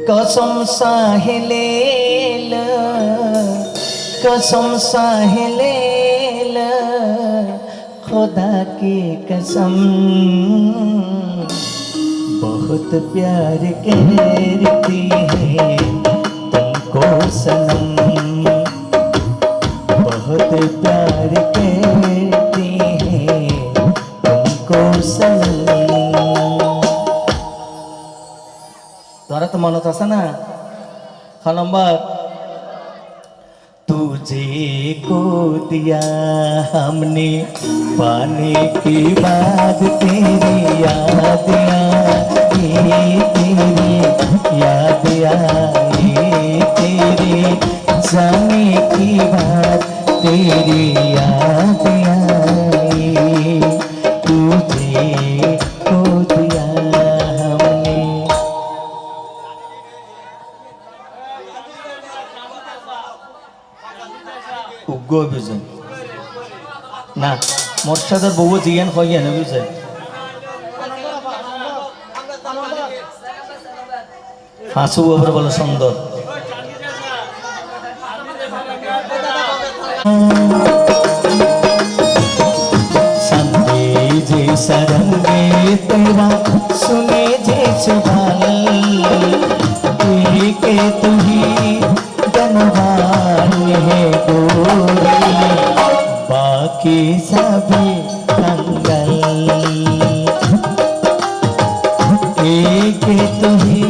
कसम साहिलेल, कसम साहिलेल, खुदा की कसम बहुत प्यार करती है तुमको सनम, बहुत प्यार करती है तुमको सनम। तुम्हारा तो मन था ना। हाँ नंबर तुझे को दिया हमने पाने के बाद तेरी याद आई, तेरी याद आई, तेरे जाने की बात तेरी याद आई, तुझे को दिया हमने। উগ্র বুঝেন না মোর সাথে বউ জিয়ান হইয়া না বুঝেন হাসু ওপরে বলে সুন্দর संगे जैसा रंगे तेरा सुने जैसे बाल, के तू ही धनवान है गोरी, बाकी सभी कंगल, एक तू ही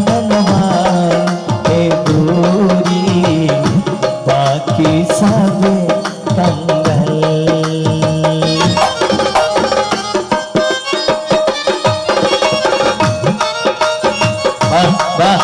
धनवान है गोरी, बाकी सभी कंगल। वाह वाह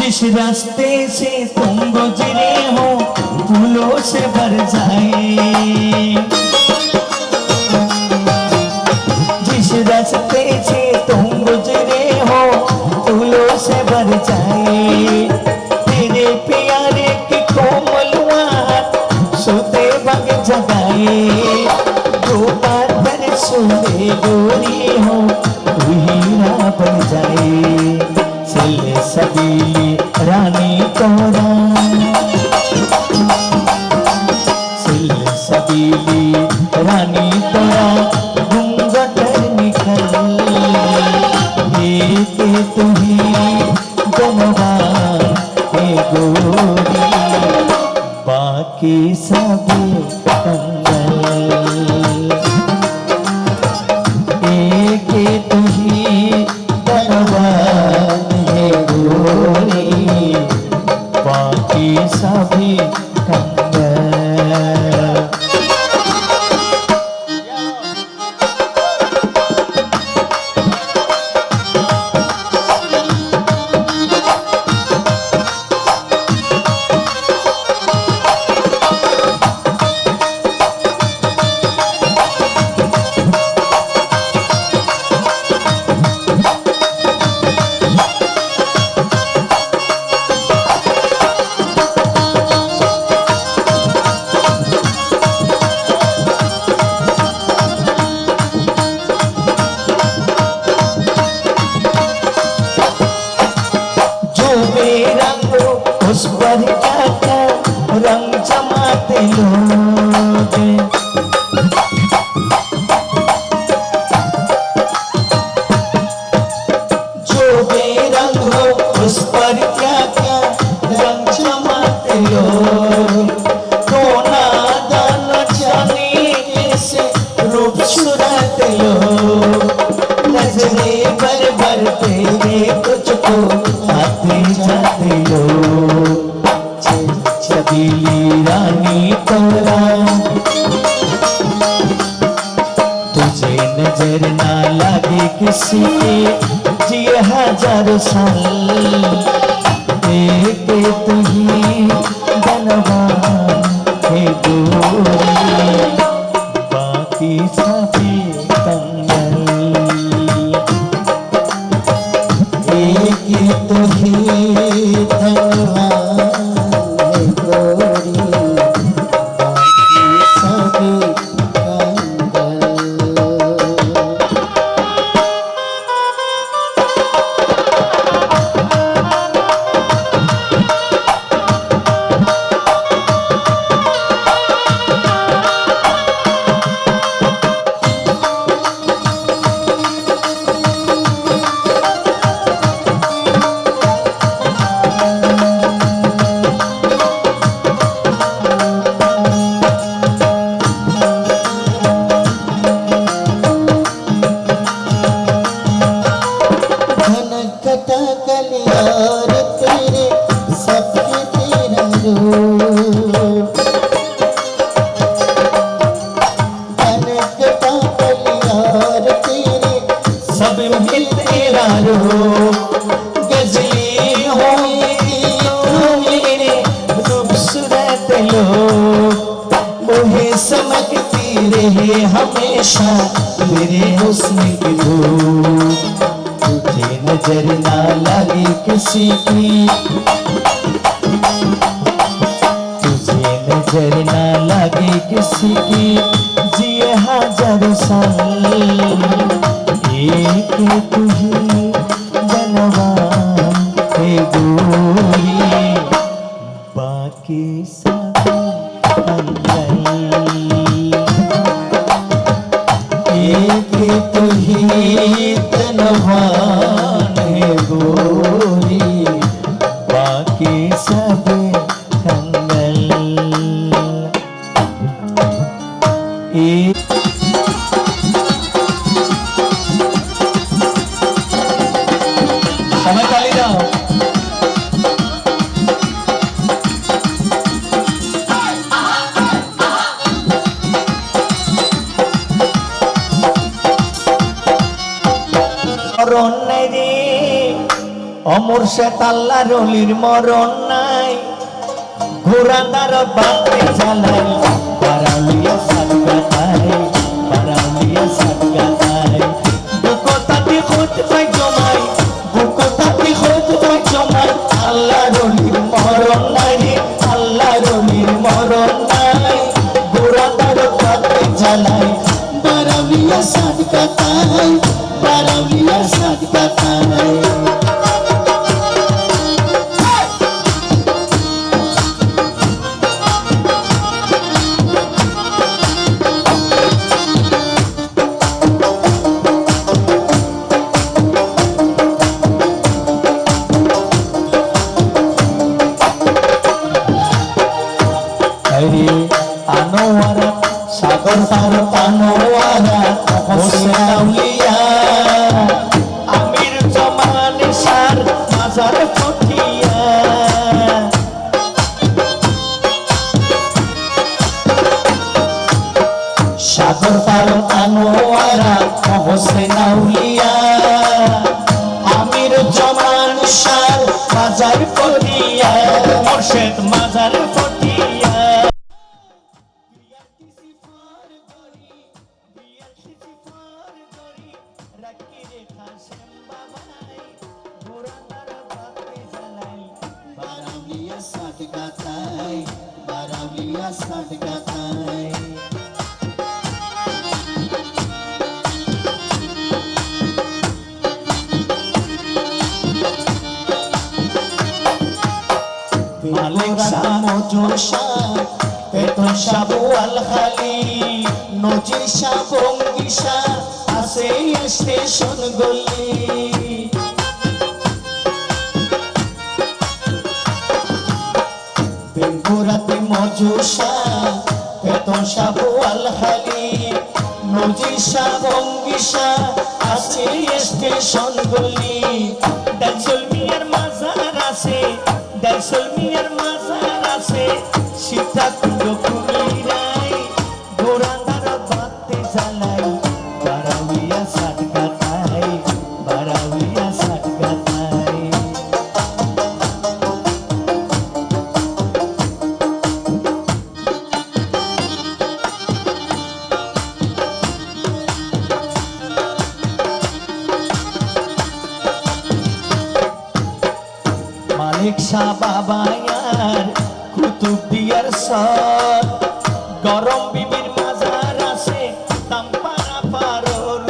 जिस रास्ते से तुम गुजरे हो फूलों से भर जाए, जिस रास्ते से तुम गुजरे हो फूलों से भर जाए, तेरे प्यारे की कोमलुआ सोते वक्त जगाए, जो बादल सोते गोरी हो वही ना बन जाए, चले सबीली रानी तोरा, चले सबीली रानी तोरा घूंघट निकल, एक तू ही धनवान है गोरी, बाकी सभी कंगल, एक तू ही धनवान है गोरी, बाकी सभी कंगल। दिल दे जो बेरंग हो उस पर क्या क्या रंग जमाते लोग कोना दाना जाने कैसे रूप चुराते लोग नजरे भर भर तेरे तुझको आते जाते लोग छबीली रानी तोरा तुझे नजर ना लगे किसी के जिए हजारों साल एक तुही धनवान है गोरी बाकी सभी कंगाल एक तुही धनवान है गोरी बाकी सभी कंगाल। घनघटा कलियार तेरे सबके तेरा रूप घनघटा कलियार तेरे सब में तेरा रूप गजली होगी मेरे रूप सुरत लोग मुझे समझती रहे हमेशा मेरे हुस्न की धूप तुझे नजर ना लगे किसी की तुझे नजर ना लगे किसी की जिए हजारों साल एक तुझे धनवान है गोरी बाकी सभी कंगाल एक तुही धनवान है गोरी बाकी सब कंगाल एक समय ताली दाओ মরণ নাই রে অমর সে তাল্লা রলির মরণ নাই ঘোড়া তার বাপে চালাই পারালিয়া সাতগাতাই পারালিয়া সাতগাতাই বুকো তাতে খোঁজ পাই জমাই বুকো তাতে খোঁজ পাই জমাই আল্লাহ রলির মরণ নাই রে আল্লাহ রলির মরণ নাই ঘোড়া তার বাপে চালাই बाराविया सादकाताई बाराविया सादकाताई अरे आनोवारा सागर पार आनोवारा হোসেন আউলিয়া আমির জামান সার মাজার ফটিয়া সাগর পার আনোয়ারা হোসেন আউলিয়া আমির জামান সার মাজার ফটিয়া মুর্শিদ মাজার ফটিয়া बाराविया सादकाताई बाराविया सादकाताई मालिक शाह मौजूद शाह বেতন সাবুয়াল খালি নজির শাহ বঙ্গিসা আছে স্টেশন গলি বেলপুরাতে মজুসা বেতন সাবুয়াল খালি নজির শাহ বঙ্গিসা আছে স্টেশন গলি ডাইসল মিয়ার মাজার আছে ডাইসল মিয়ার মাজার আছে সীতাকুণ্ড কুমিরাই ঘোড়াদার বাতে জ্বালাই বারাউইয়া সাত কাটাই বারাউইয়া সাত কাটাই মালিক শাহ বাবায়ার কুতুবদিয়ার সর গরম বিবির মাজার আছে তাম্পারা পারোর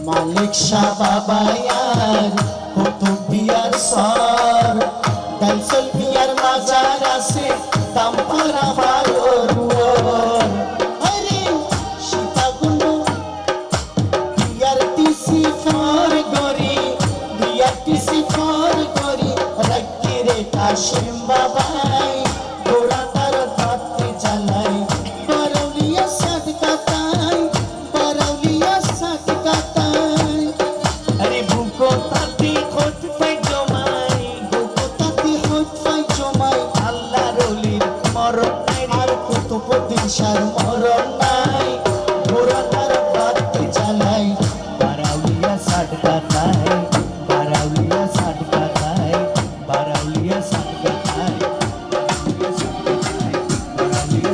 মালিক শাহ বাবায়ার কুতুবদিয়ার সর ডাইসল বিয়ার মাজার আছে তাম্পারা পারোর আরে সীতাকুণ্ড বিআরটিসি ফর গরি বিআরটিসি ফর গরি রাখি রে কাশিম বাবাই ঘোড়াদার বাতে চালাই বারাউলিয়া সাত কাটাই বারাউলিয়া সাত কাটাই আরে বুকো তাতি খোঁজ পাই জমাই বুকো তাতি খোঁজ পাই জমাই আল্লাহ রলির মরণ নাই আর কুতুবুদ্দিন শাহর মরণ নাই ঘোড়াদার বাতে চালাই বারাউলিয়া সাত কাটাই বারাউলিয়া সাত কাটাই বারাউলিয়া সাত কাটাই বারাউলিয়া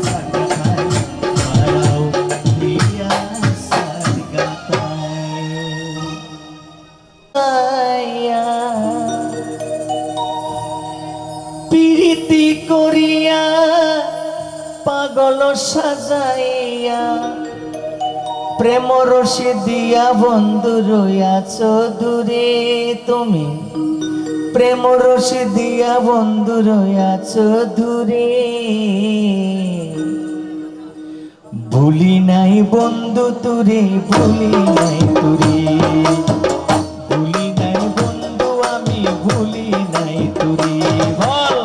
সাত কাটাই বারাউলিয়া সাত কাটাই আয়া পিরিতি করিয়া পাগল সাজাইয়া প্রেম রসে দিয়া বন্ধু রইয়াছ দূরে তুমি প্রেম রসে দিয়া বন্ধু রইয়াছ দূরে ভুলি নাই বন্ধু তুরে ভুলি নাই তুরে ভুলি নাই বন্ধু আমি ভুলি নাই তুরে বল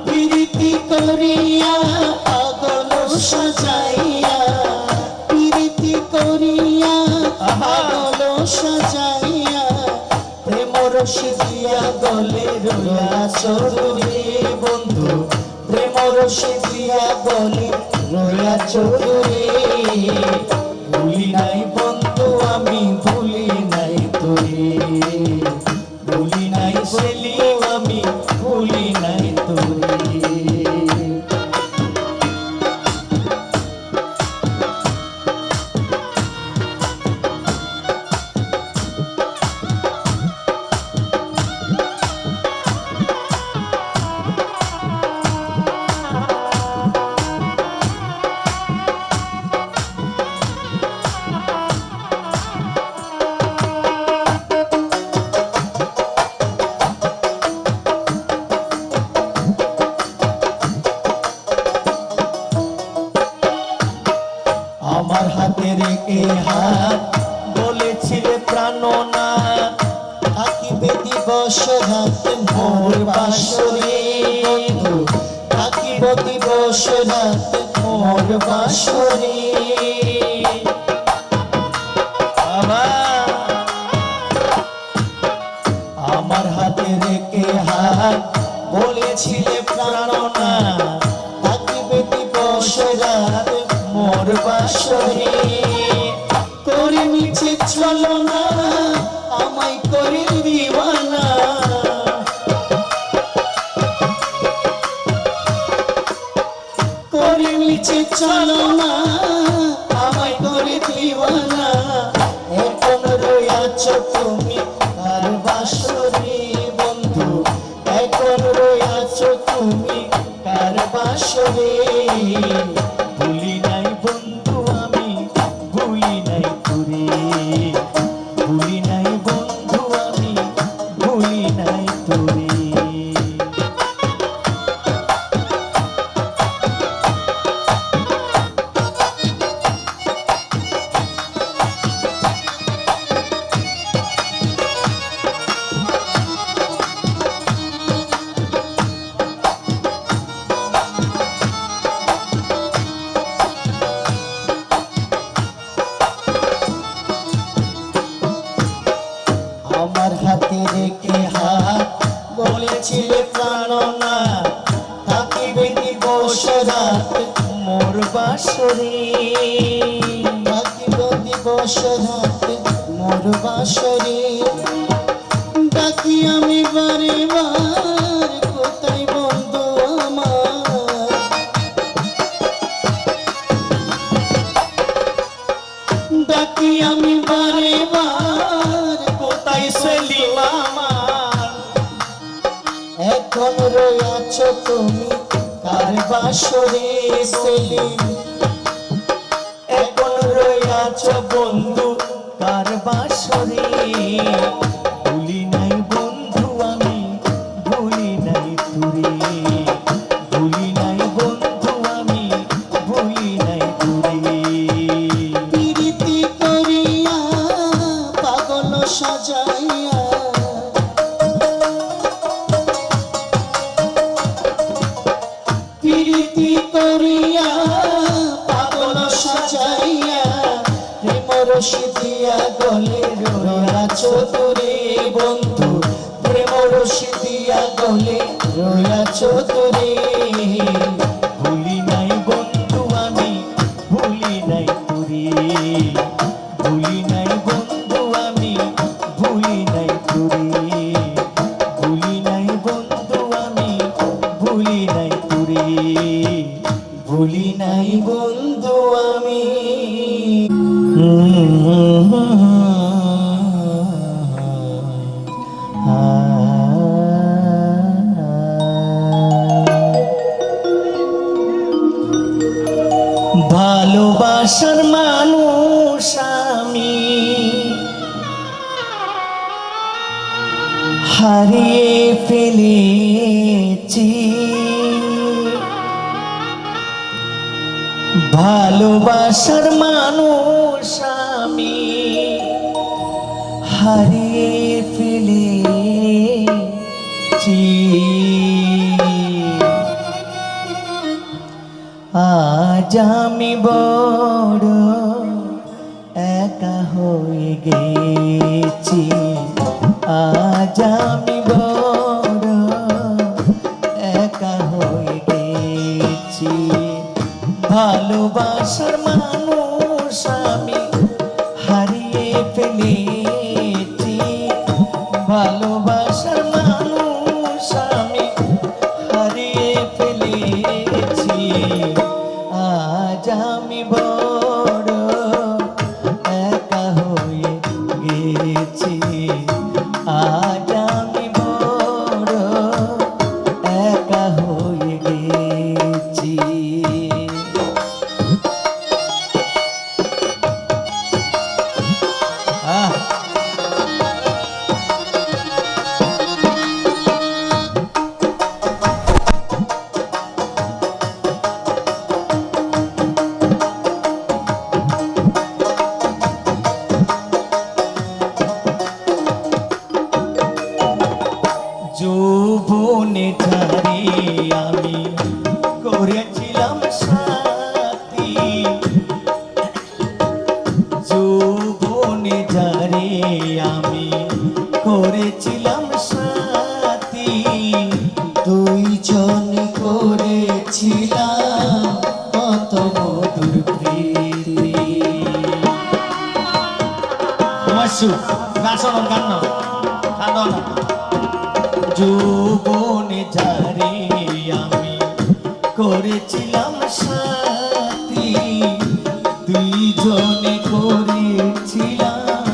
প্রীতি করিয়া পাগল সাজাইয়া প্রীতি করিয়া পাগল সাজাইয়া প্রেম রসে দিয়া গলে রইয়াছ দূরে বন্ধু প্রেম রসে দিয়া গলে রইয়াছ দূরে ভুলি নাই বন্ধু আমি ভুলি নাই তোরে ভুলি নাই সেলিম আমি ভুলি নাই তোরে আমার হাতে রেখে হাত বলেছিলে প্রাণনা থাকিবে দিবস রাত মোর বাসরে বন্ধু থাকিব দিবস রাত মোর বাসরে আমার হাতে রেখে হাত বলেছিলে প্রাণনা থাকিবে দিবস রাত মোর বাসরে করে নিচে চলো না আমায় করে দিওয়ানা করে নিচে চলো না আমায় করে দিওয়ানা এখন রইয়াছ তুমি কার বাসরে বন্ধু এখন রইয়াছ তুমি কার বাসরে ভুলি নাই বন্ধু আমি ভুলি নাই তোরে ভুলি নাই বন্ধু আমি ভুলি নাই বাসরে থাকিব দিবস রাতে মোর বাসরে ডাকি আমি বারে বার কোথায় বন্ধু আমার ডাকি আমি বারে বার কোথায় সেলিম আমার এখন রয়েছ তুমি কার বাসরে সেলিম এখন রইয়াছ বন্ধু কার বাসরে ভুলি নাই বন্ধু আমি ভুলি নাই তুরে ভুলি নাই বন্ধু আমি ভুলি নাই তুরে প্রীতি করিয়া পাগল সাজাইয়া প্রীতি করিয়া পাগল সাজাইয়া প্রেম রশি দিয়া গলে রয়াছ তোরে বন্ধু প্রেম রশি দিয়া গলে রয়াছ তোরে ভুলি নাই বন্ধু আমি ভুলি নাই তুরে ভুলি নাই বন্ধু আমি ভুলি নাই তুরে ভুলি নাই বন্ধু আমি ভুলি নাই তুরে ভুলি নাই বন্ধু আমি ভালোবাসার মানুষ আমি হারিয়ে ফেলেছি ভালোবাসার মানুষ আমি হারিয়ে ফেলেছি আজ আমি বড় একা হয়ে গেছি আজ আমি বড় একা হয়ে গেছি ভালোবাসার মানুষ আমি হারিয়ে ফেলেছি ভালোবাসার মানুষ আমি হারিয়ে ফেলেছি আজ আমি বড় একা হয়ে গেছি আজ আমি বড় একা হয়ে গেছি যৌবনে ঝারে আমি করেছিলাম সাথী যৌবনে ঝারে আমি করেছিলাম সাথী দুইজন করেছিলাম কত মধুর প্রীতি তোমার সুখ গান শোনো গান না কাঁদো না যৌবনে ঝারে আমি করেছিলাম সাথী দুইজনে করেছিলাম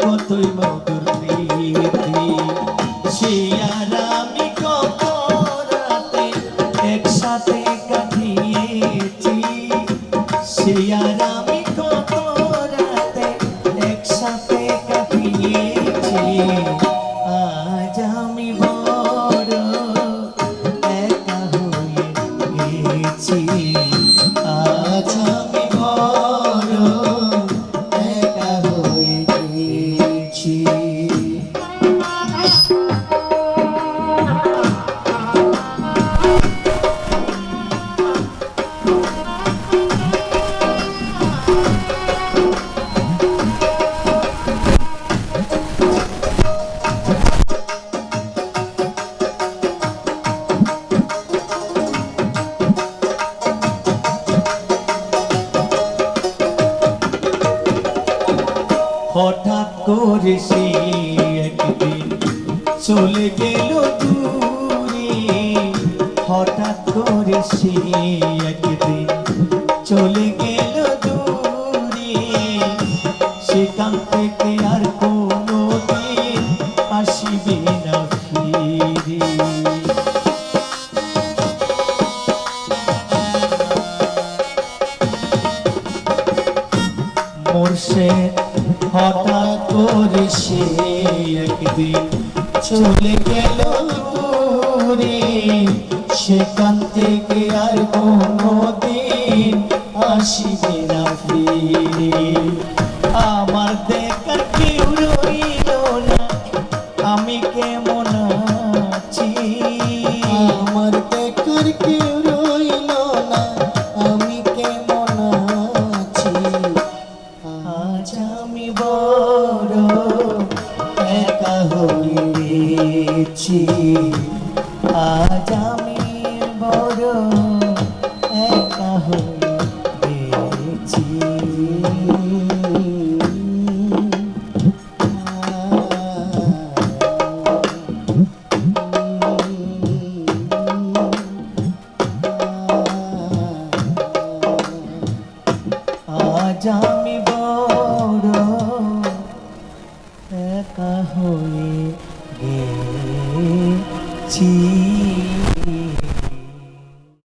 কতই মধুর প্রীতি সে আর আমি কত রাতে একসাথে কাটিয়েছি সে আর আমি কত রাতে একসাথে কাটিয়েছি আজ আমি বড় একা হয়ে গেছি আজ আমি বড় একা হয়ে গেছি হঠাৎ করে সে একদিন চলে গেল দূরে, হঠাৎ করে সে একদিন চলে গেল দূরে, সেখান থেকে আর কোনো দিন আসিবে না ফিরে। মুর্শিদ হঠাৎ করে সে একদিন চলে গেল দূরে, সেখান থেকে আর কোনো দিন আসিবে না ফিরে। আমার দেখার কেউ রইল না, আমি কেমন আছি, আমার দেখার কেউ রইল না, আমি কেমন আছি। আজ আমি বড় একা হয়েছি, আজ আমি বড় একা হয়েছি। আজ আমি বড় একা হয়ে গেছি।